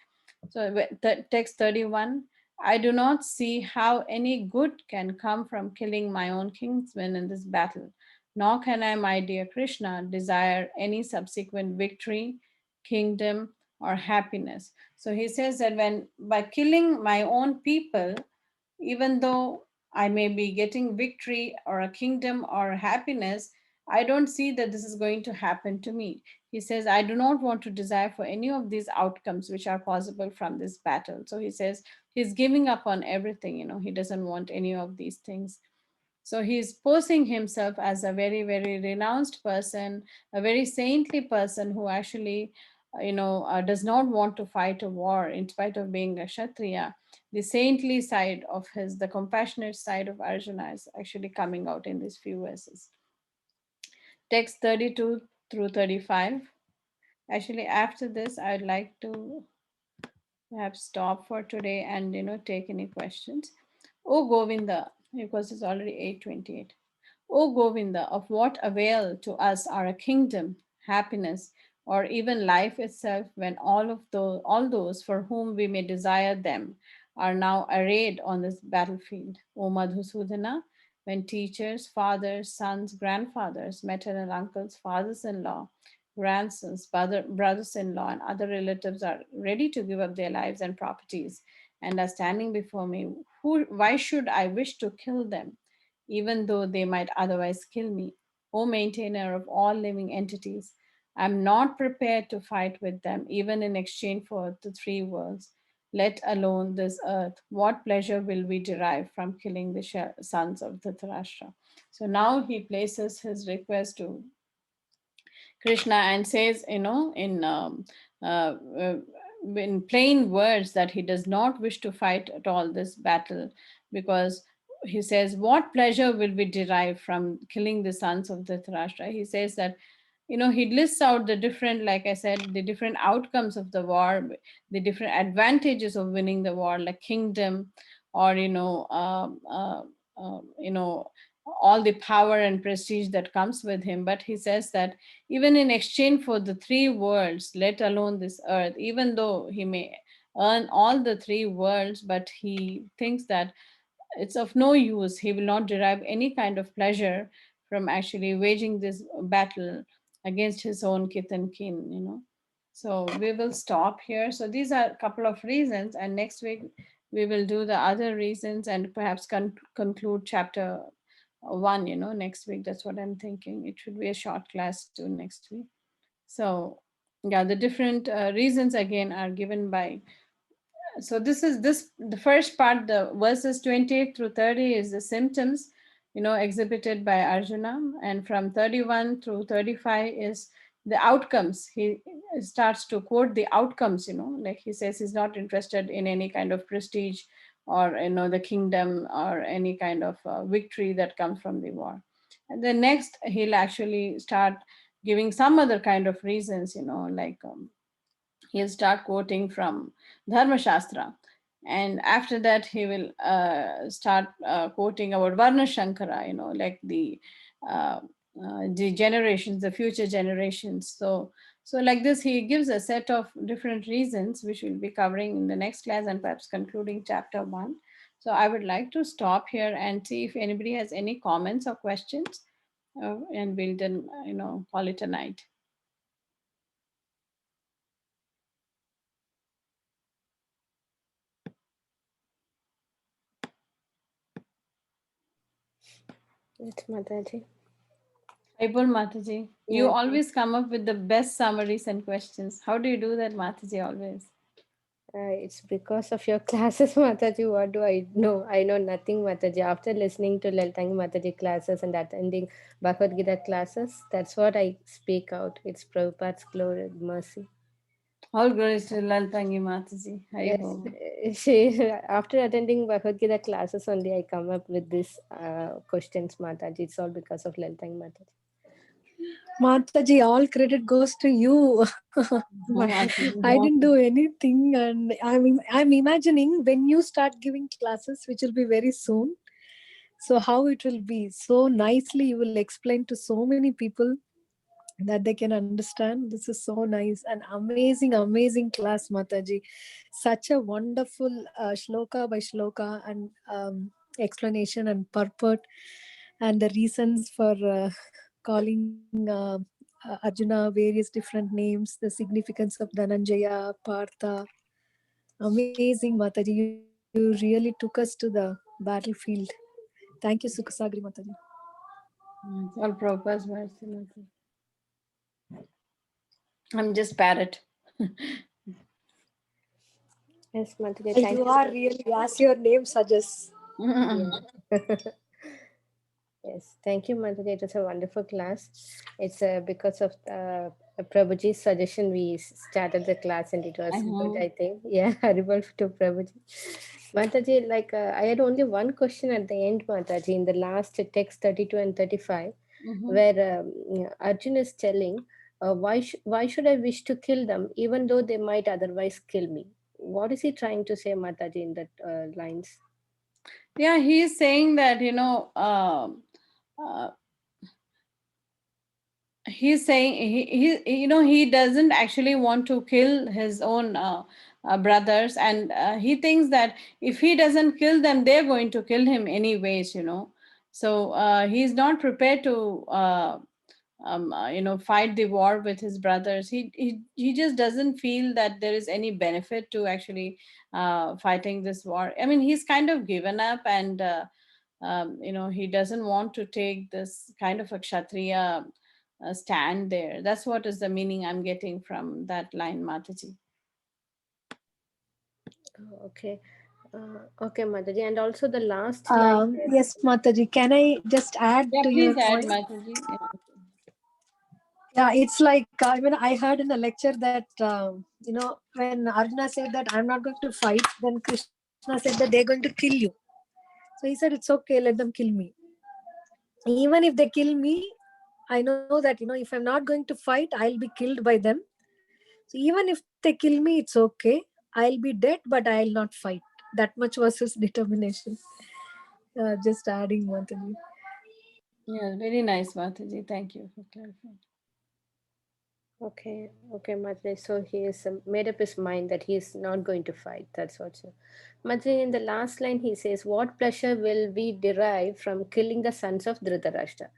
So text 31, I do not see how any good can come from killing my own kinsmen in this battle, nor can I, my dear Krishna, desire any subsequent victory, kingdom, or happiness. So he says that when by killing my own people, even though I may be getting victory or a kingdom or happiness, I don't see that this is going to happen to me. He says, I do not want to desire for any of these outcomes which are possible from this battle. So he says he's giving up on everything, he doesn't want any of these things. So he's posing himself as a very, very renounced person, a very saintly person who actually, does not want to fight a war in spite of being a Kshatriya. The saintly side of the compassionate side of Arjuna is actually coming out in these few verses. Text 32 through 35. Actually, after this, I'd like to perhaps stop for today and, take any questions. Oh, Govinda, because it's already 8:28. O Govinda, of what avail to us are a kingdom, happiness, or even life itself when all those for whom we may desire them are now arrayed on this battlefield? O Madhusudana, when teachers, fathers, sons, grandfathers, maternal uncles, fathers-in-law, grandsons, brothers-in-law, and other relatives are ready to give up their lives and properties and are standing before me, why should I wish to kill them, even though they might otherwise kill me? O maintainer of all living entities, I am not prepared to fight with them, even in exchange for the three worlds, let alone this earth. What pleasure will we derive from killing the sons of Dhritarashtra? So now he places his request to Krishna and says, uh, uh, in plain words that he does not wish to fight at all this battle, because he says, what pleasure will we derive from killing the sons of Dhritarashtra? He says that, he lists out the different, like I said, the different outcomes of the war, the different advantages of winning the war, like kingdom, or all the power and prestige that comes with him. But he says that even in exchange for the three worlds, let alone this earth, even though he may earn all the three worlds, but he thinks that it's of no use. He will not derive any kind of pleasure from actually waging this battle against his own kith and kin. So we will stop here. So these are a couple of reasons, and next week we will do the other reasons and perhaps conclude chapter 1, next week. That's what I'm thinking. It should be a short class too next week. So yeah, the different reasons again are given by, so this is the first part, the verses 28 through 30 is the symptoms exhibited by Arjuna, and from 31 through 35 is the outcomes. He starts to quote the outcomes, like he says he's not interested in any kind of prestige or the kingdom or any kind of victory that comes from the war. And then next he'll actually start giving some other kind of reasons, like he'll start quoting from Dharma Shastra. And after that, he will start quoting about Varna Shankara, like the generations, the future generations. So like this, he gives a set of different reasons, which we'll be covering in the next class and perhaps concluding chapter 1. So I would like to stop here and see if anybody has any comments or questions, and we'll then, call it a night. It's Mataji. April Mataji, you Yeah. always come up with the best summaries and questions. How do you do that, Mataji, always? It's because of your classes, Mataji. What do I know? I know nothing, Mataji. After listening to Laltangi Mataji classes and attending Bhagavad Gita classes, that's what I speak out. It's Prabhupada's glory and mercy. All glories to Laltangi Mataji. Yes, she, after attending Bhagavad Gita classes only, I come up with these questions, Mataji. It's all because of Laltangi Mataji. Mataji, all credit goes to you. Mataji. I didn't do anything, and I'm imagining when you start giving classes, which will be very soon. So how it will be so nicely you will explain to so many people that they can understand. This is so nice and amazing class, Mataji. Such a wonderful shloka by shloka and explanation and purport and the reasons for calling Arjuna various different names, the significance of Dhananjaya, Partha. Amazing, Mataji. You really took us to the battlefield. Thank you, Sukasagri Mataji. It's all Prabhupada's mercy, Mataji. I'm just parrot. Yes, Mataji. Thank You are really, as your name suggests. you. Yes, thank you, Mataji. It was a wonderful class. It's because of Prabhuji's suggestion we started the class, and it was good, I think. Yeah, Haribol to Prabhuji. Mataji, like I had only one question at the end, Mataji, in the last text 32 and 35, where Arjun is telling, why should I wish to kill them, even though they might otherwise kill me? What is he trying to say, Mataji, in that lines? Yeah, he's saying that, he's saying he doesn't actually want to kill his own brothers, and he thinks that if he doesn't kill them, they're going to kill him anyways, so he's not prepared to fight the war with his brothers. He just doesn't feel that there is any benefit to actually fighting this war. I mean, he's kind of given up, and he doesn't want to take this kind of a kshatriya stand there. That's what is the meaning I'm getting from that line, Mataji. Okay. Okay, Mataji. And also the last line. Yes, Mataji. Can I just add Yeah, to please your add, point? Mataji. Yeah, it's like I heard in the lecture that when Arjuna said that I'm not going to fight, then Krishna said that they're going to kill you. So he said, it's okay, let them kill me. Even if they kill me, I know that if I'm not going to fight, I'll be killed by them. So even if they kill me, it's okay. I'll be dead, but I'll not fight. That much was his determination. Just adding, Mataji. Yeah, very nice, Mataji. Thank you for clarifying. Okay, Mataji. So he has made up his mind that he is not going to fight. That's what. Mataji, in the last line, he says, "What pleasure will we derive from killing the sons of Dhritarashtra?"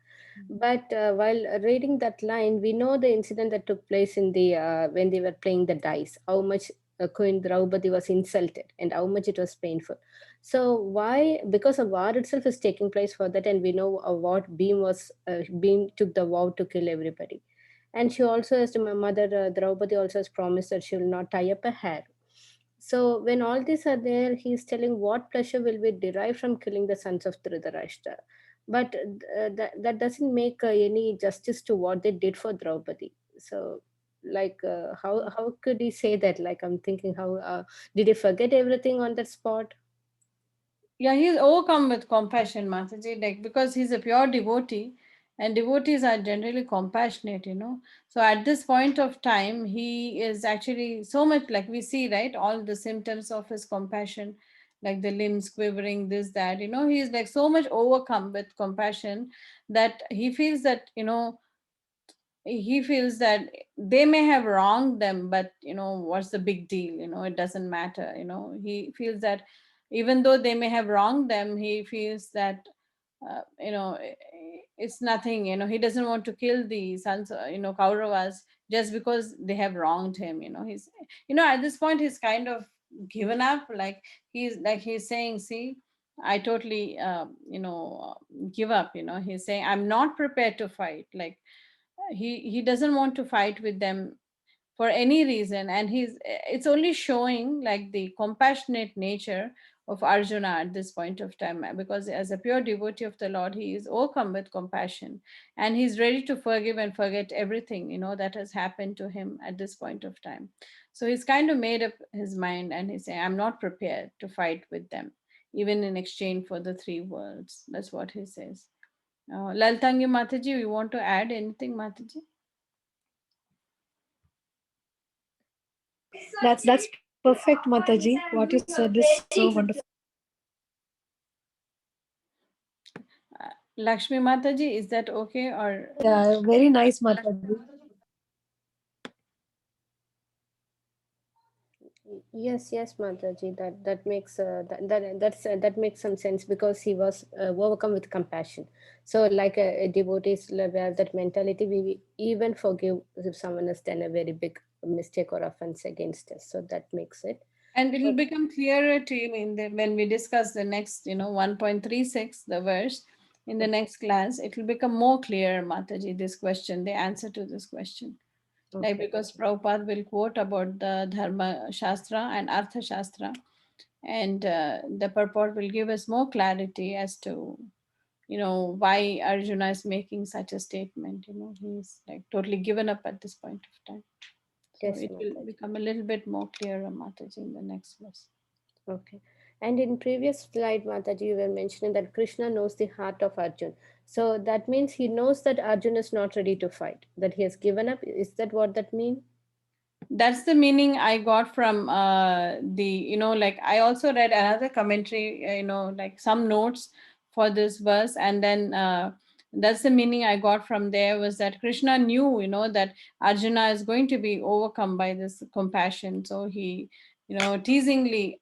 But while reading that line, we know the incident that took place in the when they were playing the dice. How much Queen Draupadi was insulted and how much it was painful. So why? Because a war itself is taking place for that, and we know what Bhim took the vow to kill everybody. And she also, as my mother Draupadi, also has promised that she will not tie up a hair. So when all these are there, he's telling what pleasure will we derive from killing the sons of Dhritarashtra. But that doesn't make any justice to what they did for Draupadi. So, like, how could he say that? Like, I'm thinking, how did he forget everything on that spot? Yeah, he's overcome with compassion, Mataji, like because he's a pure devotee, and devotees are generally compassionate, So at this point of time, he is actually so much, like we see, right, all the symptoms of his compassion, like the limbs quivering, this, that, he is like so much overcome with compassion that he feels that, he feels that they may have wronged them, but what's the big deal, it doesn't matter, he feels that even though they may have wronged them, he feels that it's nothing, he doesn't want to kill the sons, Kauravas, just because they have wronged him, he's at this point he's kind of given up, like he's saying, see, I totally, give up. He's saying, I'm not prepared to fight. Like he doesn't want to fight with them for any reason, and it's only showing like the compassionate nature of Arjuna at this point of time, because as a pure devotee of the Lord, he is overcome with compassion, and he's ready to forgive and forget everything that has happened to him at this point of time. So he's kind of made up his mind, and he's saying, I'm not prepared to fight with them, even in exchange for the three worlds. That's what he says. Lalitangi Mataji, you want to add anything, Mataji? That's perfect, Mataji. What you said is so wonderful. Lakshmi Mataji, is that okay? Or Yeah, very nice, Mataji. Yes, Mataji. That makes that makes some sense, because he was overcome with compassion. So, like a devotees have that mentality, we even forgive if someone has done a very big mistake or offense against us. So that makes it. and it will become clearer to you when we discuss the next, 1.36, the verse in the next class. It will become more clear, Mataji, this question, the answer to this question. Like, because Prabhupada will quote about the Dharma Shastra and Artha Shastra, and the purport will give us more clarity as to, why Arjuna is making such a statement. He's like totally given up at this point of time. So Yes, it will Mataji. become a little bit more clearer, Mataji, in the next verse. Okay. And in previous slide, Mataji, you were mentioning that Krishna knows the heart of Arjun. So that means he knows that Arjun is not ready to fight, that he has given up. Is that what that means? That's the meaning I got from like I also read another commentary, like some notes for this verse. And then that's the meaning I got from there, was that Krishna knew, that Arjuna is going to be overcome by this compassion. So he, teasingly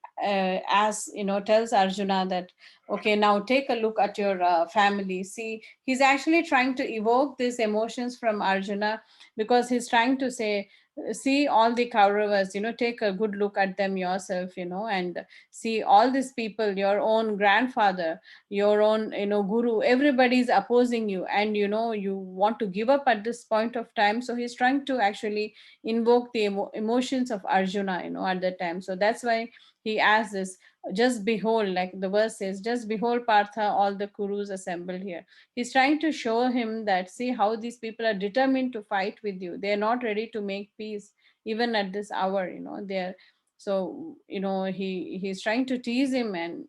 tells Arjuna that, okay, now take a look at your family. See, he's actually trying to evoke these emotions from Arjuna, because he's trying to say, see all the Kauravas, take a good look at them yourself, and see all these people, your own grandfather, your own, guru, everybody's opposing you, and you want to give up at this point of time. So he's trying to actually invoke the emotions of Arjuna, at that time. So that's why he asks this, just behold, like the verse says, just behold, Partha, all the Kurus assembled here. He's trying to show him that, see how these people are determined to fight with you. They're not ready to make peace even at this hour. They're, so he's trying to tease him and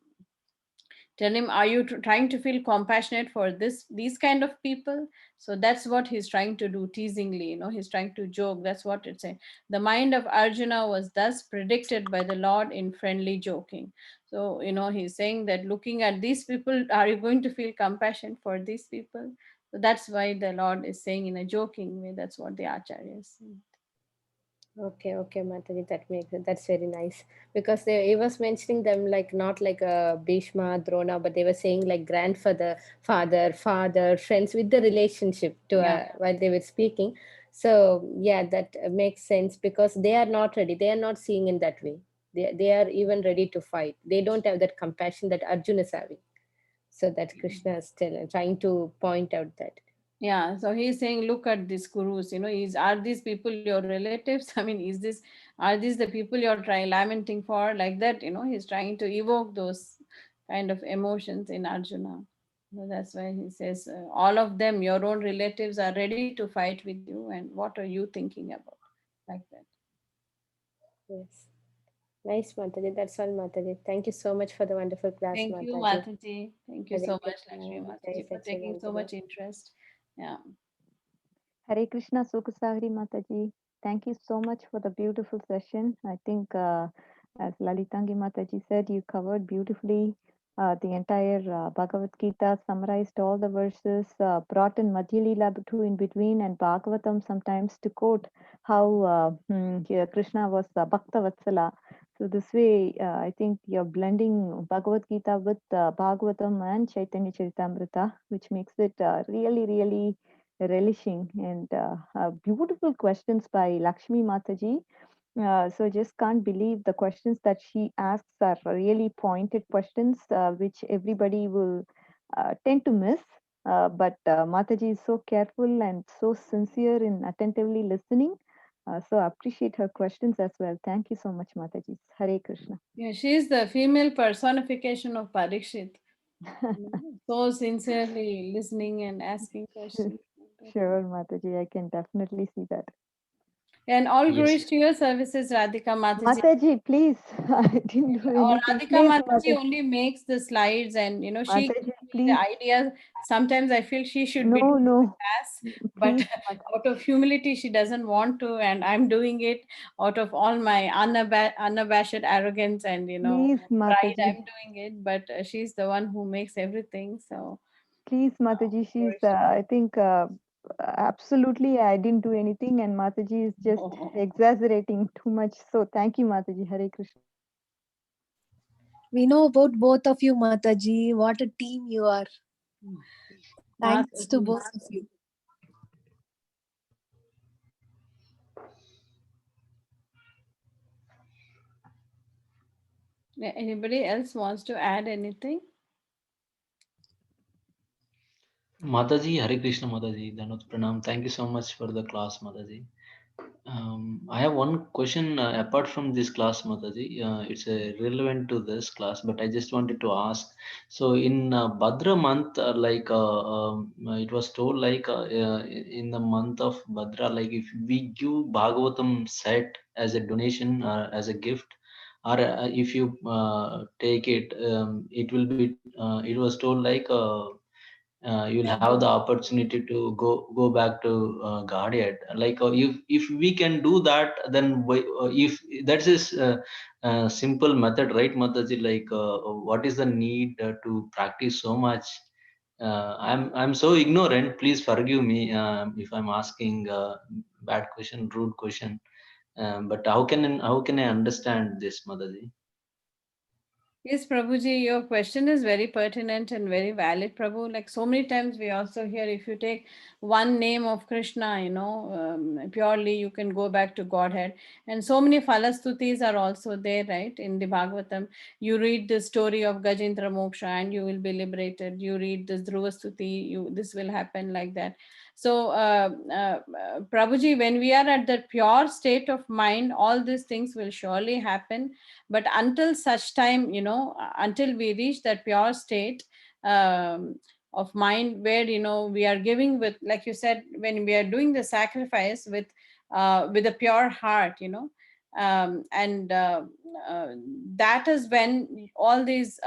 tell him, are you trying to feel compassionate for these kind of people? So that's what he's trying to do, teasingly. He's trying to joke. That's what it's saying. The mind of Arjuna was thus predicted by the Lord in friendly joking. So he's saying that, looking at these people, are you going to feel compassion for these people? So that's why the Lord is saying in a joking way. That's what the Acharya is saying. Okay, Mataji, that's very nice, because he was mentioning them like not like a Bhishma, Drona, but they were saying like grandfather, father, friends, with the relationship to while they were speaking. So yeah, that makes sense, because they are not ready. They are not seeing in that way. They are even ready to fight. They don't have that compassion that Arjuna is having. So that Krishna is still trying to point out that. Yeah, so he's saying, look at these gurus, are these people your relatives? I mean, are these the people you're trying lamenting for, like that? He's trying to evoke those kind of emotions in Arjuna. So that's why he says, all of them, your own relatives, are ready to fight with you, and what are you thinking about? Like that. Yes. Nice, Mataji. That's all, Mataji. Thank you so much for the wonderful class, Thank you, Mataji. Mataji. Thank you Hare so much, Krishna, Lakshmi Jai Mataji, for taking so Satchidananda. much interest. Yeah. Hare Krishna, Sukasagri Mataji. Thank you so much for the beautiful session. I think, as Lalitangi Mataji said, you covered beautifully the entire Bhagavad Gita, summarized all the verses, brought in Madhya Leela too in between, and Bhagavatam sometimes to quote how here Krishna was Bhakta Vatsala. So this way, I think you're blending Bhagavad Gita with Bhagavatam and Chaitanya Charitamrita, which makes it really, really relishing. And beautiful questions by Lakshmi Mataji. So just can't believe the questions that she asks are really pointed questions, which everybody will tend to miss. But Mataji is so careful and so sincere in attentively listening. So I appreciate her questions as well. Thank you so much, Mataji. Hare Krishna. Yeah, she is the female personification of Parikshit. So sincerely listening and asking questions. Sure, Mataji, I can definitely see that. And all Yes. glories to your services, Radhika Mataji. Mataji, please, I didn't do Or anything. Radhika Please, Mataji Mataji, only makes the slides, and she gives Mataji, me the please. ideas. Sometimes I feel she should be No, doing the no, class, but please, Mataji. out of humility, she doesn't want to, and I'm doing it out of all my unabashed arrogance and Please, pride. Mataji. I'm doing it, but she's the one who makes everything. So Please, Mataji, she's, glories to I think, absolutely, I didn't do anything, and Mataji is just her. exaggerating too much. So, thank you, Mataji. Hare Krishna. We know about both of you, Mataji. What a team you are. Thanks to Mataji. both of you. Anybody else wants to add anything? Mataji, Hare Krishna Mataji, Dhanot Pranam. Thank you so much for the class, Mataji. I have one question apart from this class, Mataji. It's relevant to this class, but I just wanted to ask. So in Bhadra month, it was told in the month of Bhadra, like if we give Bhagavatam set as a donation as a gift, or if you take it, it will be. It was told you'll have the opportunity to go back to Guardian. If we can do that, then if that is simple method, right, Mataji? What is the need to practice so much? I'm so ignorant. Please forgive me if I'm asking bad question, rude question. But how can I understand this, Mataji? Yes, Prabhuji, your question is very pertinent and very valid, Prabhu. Like so many times we also hear, if you take one name of Krishna, purely you can go back to Godhead. And so many Falastutis are also there, right? In the Bhagavatam, you read the story of Gajendra Moksha and you will be liberated. You read this Dhruvastuti, this will happen like that. So, Prabhuji, when we are at that pure state of mind, all these things will surely happen. But until such time, until we reach that pure state of mind where we are giving with, like you said, when we are doing the sacrifice with a pure heart, and that is when all these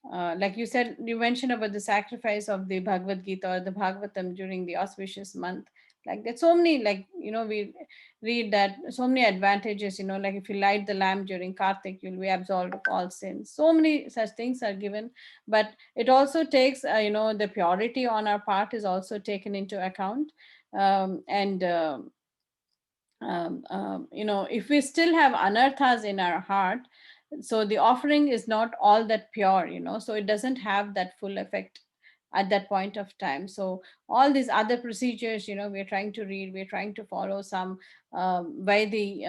like you said, you mentioned about the sacrifice of the Bhagavad Gita or the Bhagavatam during the auspicious month. Like that, so many, we read that so many advantages, like if you light the lamp during Kartik, you'll be absolved of all sins. So many such things are given, but it also takes, the purity on our part is also taken into account. And if we still have anarthas in our heart, so the offering is not all that pure, so it doesn't have that full effect at that point of time. So all these other procedures, we're trying to read, we're trying to follow some Vaidi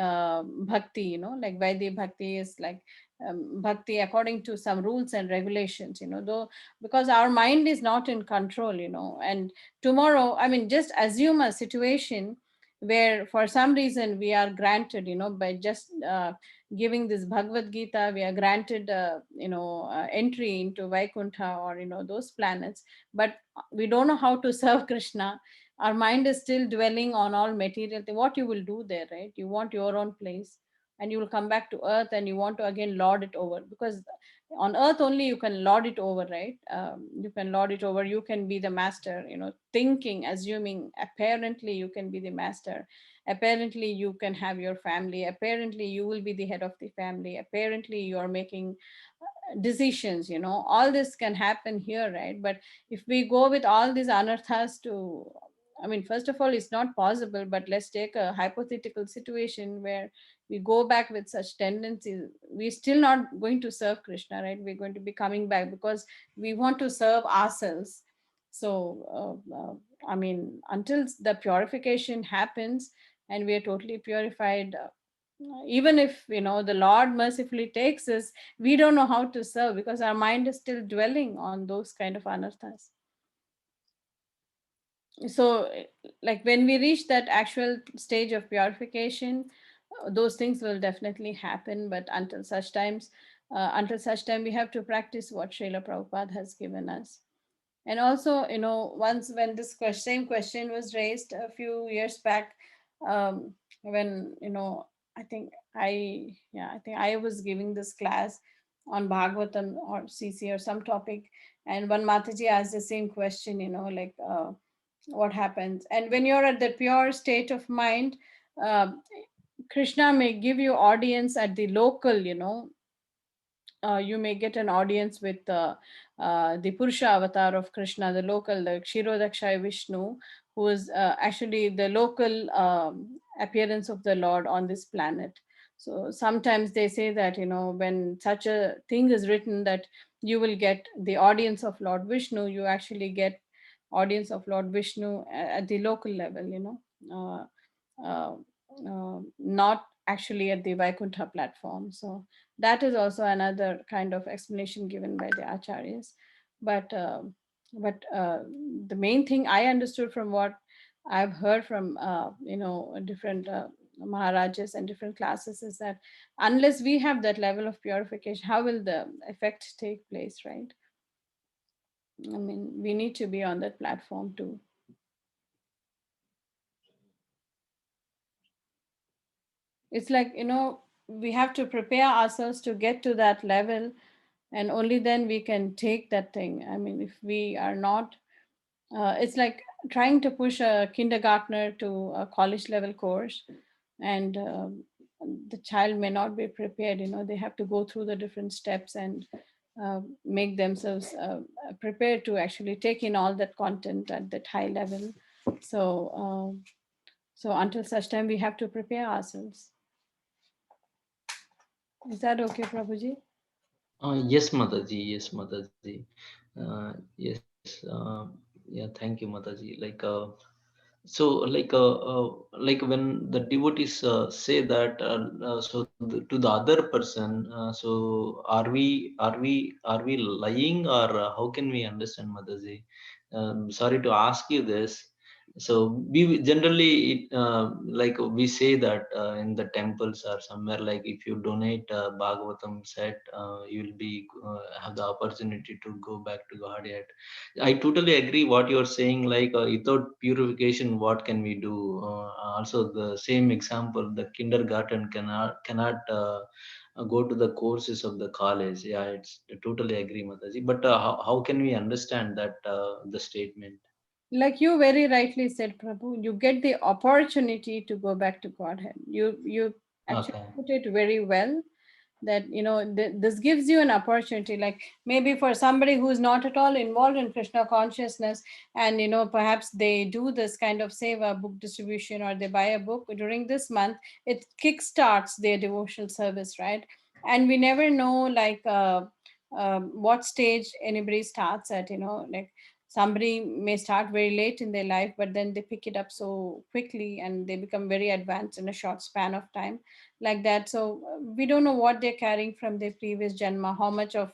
bhakti, like Vaidi bhakti is like bhakti according to some rules and regulations, though, because our mind is not in control, and tomorrow, I mean, just assume a situation where for some reason we are granted, by just giving this Bhagavad Gita, we are granted entry into Vaikuntha or those planets, but we don't know how to serve Krishna. Our mind is still dwelling on all material thing. What you will do there, right? You want your own place, and you will come back to earth and you want to again lord it over, because on earth only you can lord it over, right? You can lord it over, you can be the master, thinking, assuming apparently you can be the master, apparently you can have your family, apparently you will be the head of the family, apparently you are making decisions, all this can happen here, right? But if we go with all these anarthas to, I mean, first of all, it's not possible, but let's take a hypothetical situation where we go back with such tendencies. We're still not going to serve Krishna, right? We're going to be coming back because we want to serve ourselves. So I mean, until the purification happens and we are totally purified, even if, you know, the Lord mercifully takes us, we don't know how to serve because our mind is still dwelling on those kind of anarthas. So like when we reach that actual stage of purification, those things will definitely happen. But until such time, we have to practice what Srila Prabhupada has given us. And also, you know, once when this same question was raised a few years back, when, you know, I think I was giving this class on Bhagavatam or CC or some topic, and one Mataji asked the same question, you know, like what happens. And when you're at the pure state of mind, uh, Krishna may give you audience at the local, you know, you may get an audience with the Purusha avatar of Krishna, the local, the Kshirodakshay Vishnu, who is actually the local appearance of the Lord on this planet. So sometimes they say that, you know, when such a thing is written that you will get the audience of Lord Vishnu, you actually get audience of Lord Vishnu at the local level, you know, not actually at the Vaikuntha platform. So that is also another kind of explanation given by the acharyas. But the main thing I understood from what I've heard from you know, different Maharajas and different classes is that unless we have that level of purification, how will the effect take place, right? I mean, we need to be on that platform too. It's like, you know, we have to prepare ourselves to get to that level, and only then we can take that thing. I mean, if we are not, it's like trying to push a kindergartner to a college level course, and the child may not be prepared. You know, they have to go through the different steps and make themselves prepared to actually take in all that content at that high level. So so until such time, we have to prepare ourselves. Is that okay, Prabhuji? Yes, Mataji. Yes, Mataji. Yes. Yeah. Thank you, Mataji. Like when the devotees say that, to the other person, so are we lying, or how can we understand, Mataji? Sorry to ask you this. So we generally, like we say that in the temples or somewhere, like if you donate a Bhagavatam set, you will be have the opportunity to go back to Godhead. I totally agree what you're saying. Like without purification, what can we do? Also, the same example, the kindergarten cannot go to the courses of the college. Yeah, it's I totally agree, Mataji. But how can we understand that the statement? Like you very rightly said, Prabhu, you get the opportunity to go back to Godhead. You actually Okay. put it very well, that, you know, this gives you an opportunity. Like maybe for somebody who's not at all involved in Krishna consciousness, and, you know, perhaps they do this kind of seva book distribution, or they buy a book during this month, it kickstarts their devotional service, right? And we never know, like what stage anybody starts at, you know, like somebody may start very late in their life, but then they pick it up so quickly and they become very advanced in a short span of time, like that. So we don't know what they're carrying from their previous janma, how much of,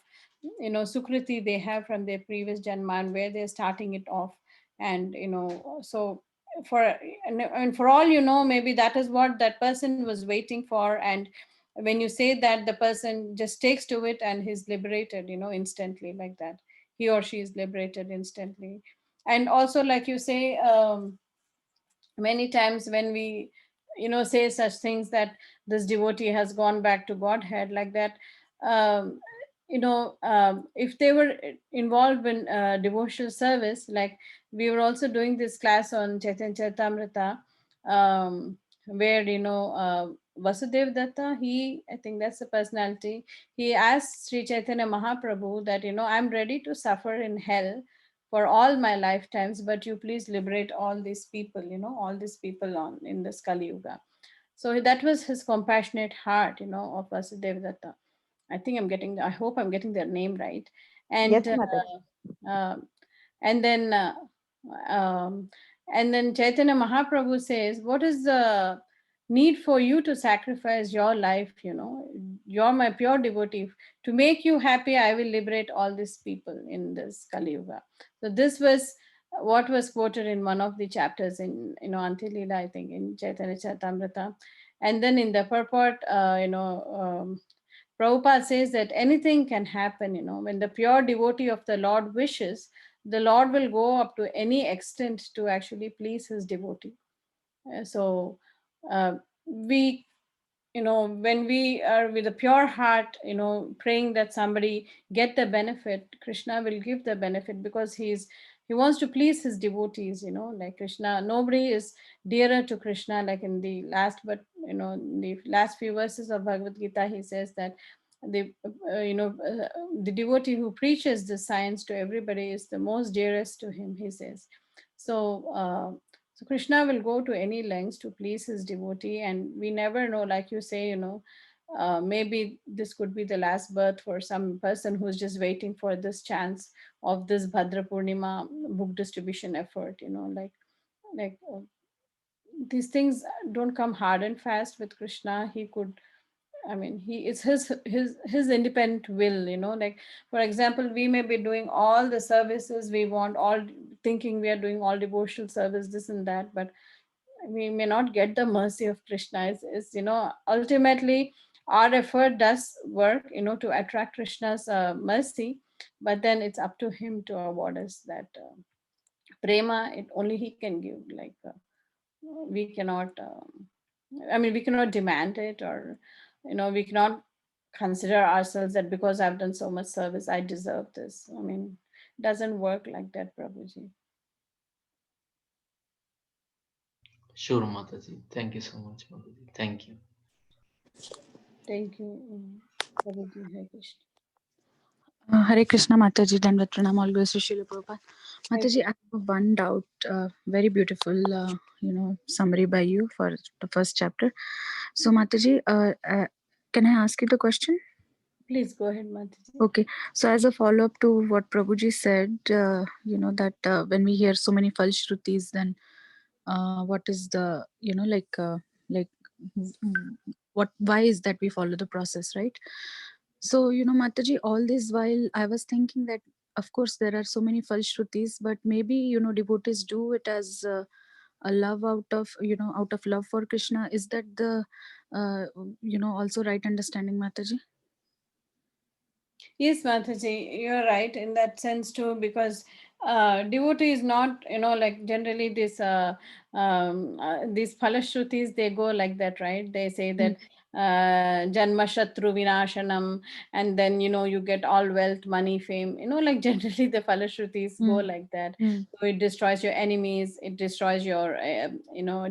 you know, sukriti they have from their previous janma, and where they're starting it off. And, you know, so for, and for all you know, maybe that is what that person was waiting for. And when you say that, the person just takes to it and he's liberated, you know, instantly, like that. He or she is liberated instantly. And also, like you say, many times when we, you know, say such things that this devotee has gone back to Godhead, like that, um, you know, if they were involved in devotional service, like we were also doing this class on Chaitanya Charitamrita, where, you know, Vasudev Datta, I think that's the personality, he asked Sri Chaitanya Mahaprabhu that, you know, I'm ready to suffer in hell for all my lifetimes, but you please liberate all these people, you know, all these people on in this Kali Yuga. So that was his compassionate heart, you know, of Vasudeva Datta. I hope I'm getting their name right. Yes, And Mataji. uh, and then um, and then Chaitanya Mahaprabhu says, what is the need for you to sacrifice your life, you know, you're my pure devotee. To make you happy, I will liberate all these people in this Kali Yuga. So this was what was quoted in one of the chapters in, you know, Antilila, I think, in Chaitanya Charitamrita. And then in the purport, Prabhupada says that anything can happen, you know, when the pure devotee of the Lord wishes, the Lord will go up to any extent to actually please his devotee. So we, you know, when we are with a pure heart, you know, praying that somebody get the benefit, Krishna will give the benefit, because he wants to please his devotees, you know, like Krishna, nobody is dearer to Krishna, like in the last, but you know, in the last few verses of Bhagavad Gita, he says that the devotee who preaches the science to everybody is the most dearest to him, he says. So Krishna will go to any lengths to please his devotee, and we never know, like you say, you know, maybe this could be the last birth for some person who's just waiting for this chance of this Bhadra Purnima book distribution effort, you know, like these things don't come hard and fast with Krishna. He could, I mean, he it's his independent will, you know. Like for example, we may be doing all the services we want, all thinking we are doing all devotional service, this and that, but we may not get the mercy of Krishna. Is, you know, ultimately our effort does work, you know, to attract Krishna's mercy, but then it's up to him to award us that prema. It only he can give. Like we cannot. I mean, we cannot demand it, or you know, we cannot consider ourselves that because I've done so much service, I deserve this. I mean, it doesn't work like that, Prabhuji. Sure, Mataji. Thank you so much, Mataji. Thank you. Thank you, Prabhuji. Hare Krishna. Hare Krishna, Mataji, Dandavat Pranam, all goes to Srila Prabhupada. Mataji, I have one doubt. Very beautiful, summary by you for the first chapter. So, Mataji, can I ask you the question? Please go ahead, Mataji. Okay. So, as a follow-up to what Prabhuji said, that when we hear so many false shrutis, then what is the, why is that we follow the process, right? So, Mataji, all this while I was thinking that, of course, there are so many false shrutis, but maybe, devotees do it as a love out of love for Krishna. Is that the, also right understanding, Mataji? Yes, Mataji, you're right in that sense too, because devotee is not, you know, like generally these phalashrutis, they go like that, right? They say that janma shatru vinashanam, and then, you know, you get all wealth, money, fame, you know, like generally the phalashrutis go like that. So it destroys your enemies, it destroys your,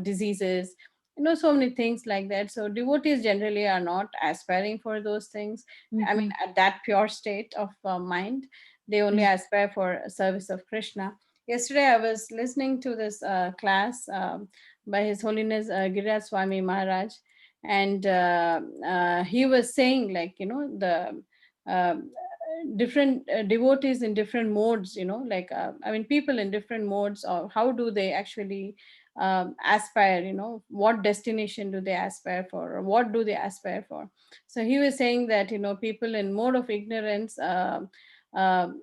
diseases, you know, so many things like that. So devotees generally are not aspiring for those things. I mean, at that pure state of mind, they only aspire for service of Krishna. Yesterday, I was listening to this class by His Holiness Giriraj Swami Maharaj, and he was saying, like, you know, the different devotees in different modes, you know, like, I mean, people in different modes, or how do they actually aspire, you know, what destination do they aspire for, or what do they aspire for. So he was saying that, you know, people in mode of ignorance,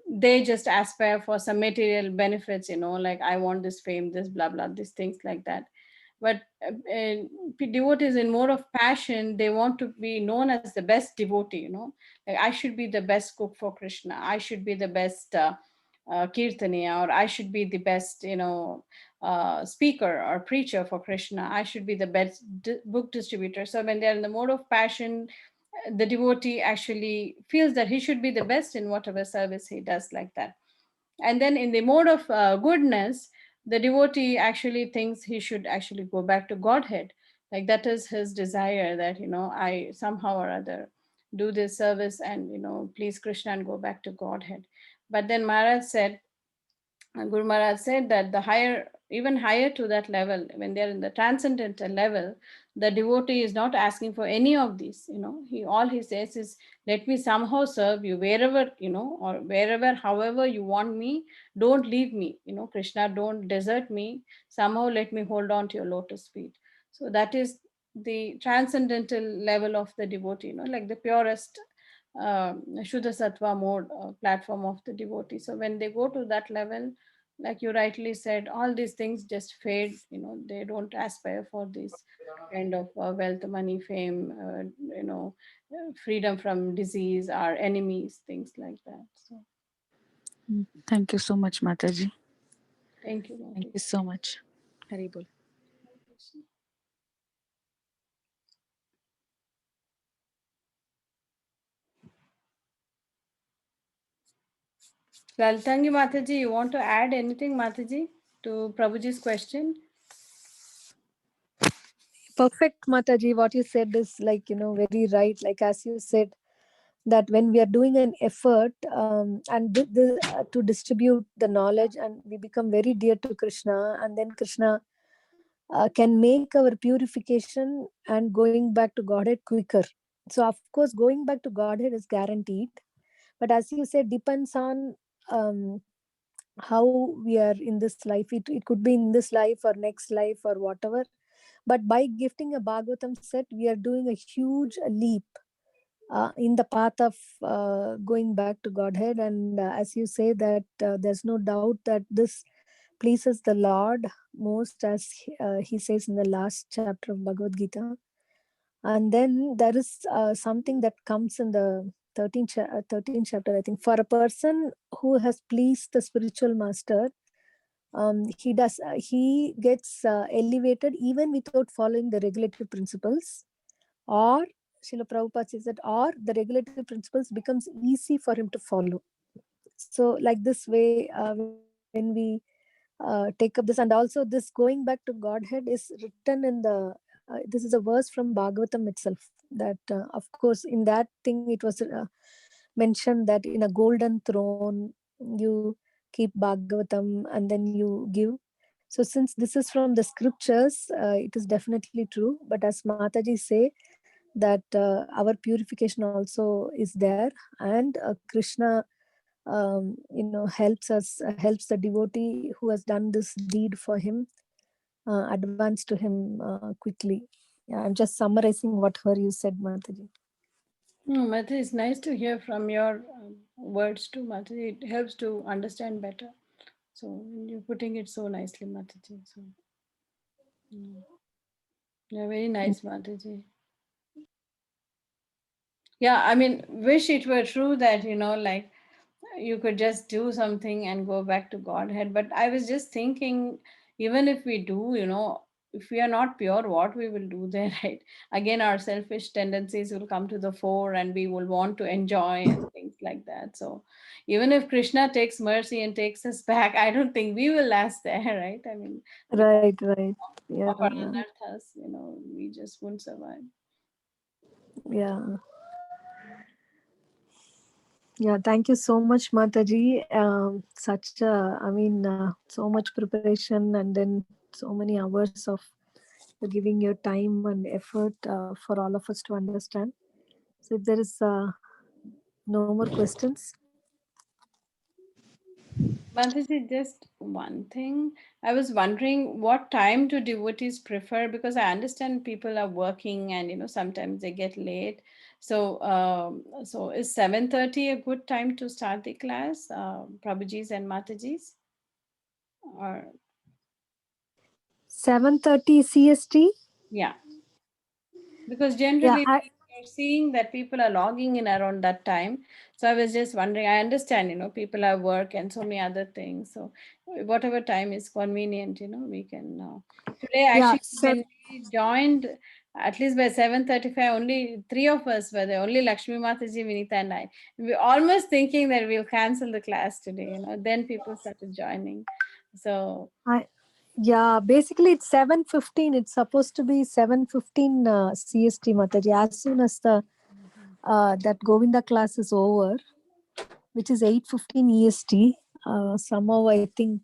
they just aspire for some material benefits, you know, like I want this fame, this blah blah, these things like that. But devotees in mode of passion, they want to be known as the best devotee, you know, like I should be the best cook for Krishna, I should be the best kirtaniya, or I should be the best, you know, speaker or preacher for Krishna, I should be the best book distributor. So when they're in the mode of passion, the devotee actually feels that he should be the best in whatever service he does, like that. And then in the mode of goodness, the devotee actually thinks he should actually go back to Godhead. Like that is his desire, that, you know, I somehow or other do this service and, you know, please Krishna and go back to Godhead. But then Maharaj said, Guru Maharaj said that the higher, even higher to that level, when they're in the transcendental level, the devotee is not asking for any of these. You know, all he says is, "Let me somehow serve you wherever, you know, or wherever, however you want me. Don't leave me. You know, Krishna, don't desert me. Somehow let me hold on to your lotus feet." So that is the transcendental level of the devotee, you know, like the purest Shuddha Sattva mode platform of the devotee. So when they go to that level, like you rightly said, all these things just fade, you know, they don't aspire for this kind of wealth, money, fame, you know, freedom from disease, our enemies, things like that. So Thank you so much, Mataji. thank you. Thank you so much. Haribol. Lalitangi Mataji, you want to add anything, Mataji, to Prabhuji's question? Perfect, Mataji. What you said is like, very right. Like as you said, that when we are doing an effort and to distribute the knowledge, and we become very dear to Krishna, and then Krishna can make our purification and going back to Godhead quicker. So of course, going back to Godhead is guaranteed. But as you said, depends on how we are in this life. It could be in this life or next life or whatever. But by gifting a Bhagavatam set, we are doing a huge leap in the path of going back to Godhead. And as you say that there's no doubt that this pleases the Lord most, as he says in the last chapter of Bhagavad Gita. And then there is something that comes in the 13th chapter, I think. For a person who has pleased the spiritual master, he gets elevated even without following the regulative principles, or Srila Prabhupada says that, or the regulative principles becomes easy for him to follow. So like this way, when we take up this, and also this going back to Godhead is written in the, this is a verse from Bhagavatam itself, that of course in that thing it was mentioned that in a golden throne you keep Bhagavatam and then you give. So since this is from the scriptures, it is definitely true. But as Mataji say, that our purification also is there, and Krishna helps the devotee who has done this deed for him advance to him quickly. Yeah, I'm just summarizing whatever you said, Mataji. Mataji, it's nice to hear from your words too, Mataji. It helps to understand better. So you're putting it so nicely, Mataji. So yeah, very nice, Mataji. Yeah, I mean, wish it were true that, like you could just do something and go back to Godhead. But I was just thinking, even if we do, if we are not pure, what we will do there, right? Again, our selfish tendencies will come to the fore and we will want to enjoy and things like that. So even if Krishna takes mercy and takes us back, I don't think we will last there, right? I mean, Right. of our Yeah. anarthas, we just won't survive. Yeah. Yeah, thank you so much, Mataji. So much preparation, and then so many hours of giving your time and effort for all of us to understand. So if there is no more questions. Mataji, just one thing. I was wondering what time do devotees prefer, because I understand people are working and sometimes they get late. So so is 7:30 a good time to start the class, Prabhuji's and Mataji's? Or 7:30 CST. yeah. Because Yeah, generally we're seeing that people are logging in around that time. So I was just wondering, I understand, people have work and so many other things. So whatever time is convenient, we can. Today, actually, so when we joined, at least by 7:35, only three of us were there, only Lakshmi Mataji, Vinita and I. We were almost thinking that we'll cancel the class today, then people started joining. So basically it's 7:15. It's supposed to be 7:15 CST, Mataji. As soon as the that Govinda class is over, which is 8:15 EST, somehow I think.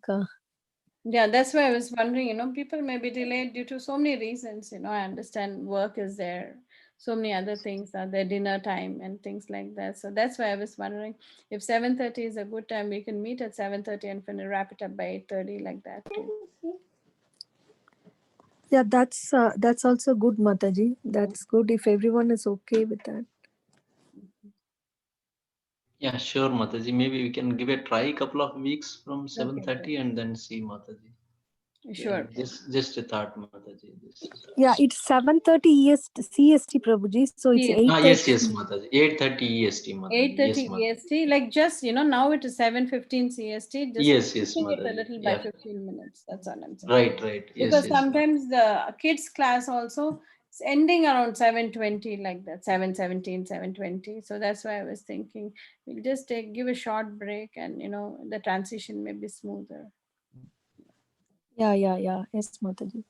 Yeah, that's why I was wondering, people may be delayed due to so many reasons. I understand work is there, so many other things are there, dinner time and things like that. So that's why I was wondering if 7:30 is a good time, we can meet at 7:30 and wrap it up by 8:30 like that too. Yeah, that's also good, Mataji. That's good if everyone is okay with that. Yeah, sure, Mataji. Maybe we can give a try couple of weeks from 7:30 and then see, Mataji. Sure. Just a thought, Mataji. Yeah, it's 7:30 CST, Prabhuji. So it's Yes. 8:30. Yes, Mataji. 8:30 EST, Mataji. 8:30 Yes, Mataji. EST, like just, now it is 7:15 CST, just Yes, pushing it a Mataji. little by Yeah. 15 minutes. That's all I'm saying. Right. Because Yes, Mataji. sometimes the kids class also is ending around 7:20, like that, 7:17, 7:20. So that's why I was thinking we'll just give a short break, and the transition may be smoother. Yeah. Yes, Mataji.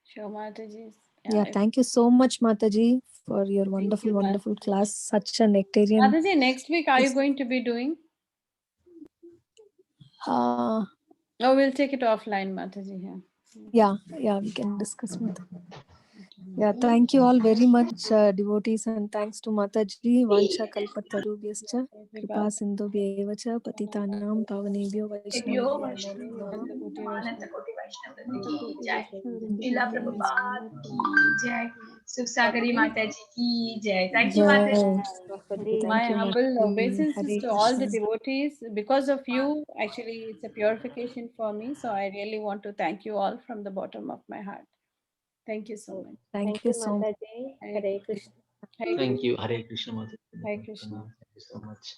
Sure, Mataji. Yeah, thank you so much, Mataji, for your wonderful, you, wonderful class. Such a nectarian. Mataji, next week, are you going to be doing? Uh, Oh, we'll take it offline, Mataji. yeah, we can discuss, Mataji. Yeah, thank you all very much, devotees, and thanks to Mataji. Vansha kalpatarubhyascha, kripa sindhubhya cha, patitanam pavanebhyo vaishnavebhyo namo namaha. अनंतकोटि वैष्णव वृंद की जय, शिला प्रभुपाद की जय, सुख सागरी माता जी की जय. Thank you, माता जी. My Thank you, humble Mataji. obeisances Hare to all the Krishna. devotees. Because of you, actually, it's a purification for me. So I really want to thank you all from the bottom of my heart. Thank you so much. Thank you so much. Mataji. Hare Krishna. Thank you. Hare Krishna, Mataji. Hare Krishna. Thank you so much.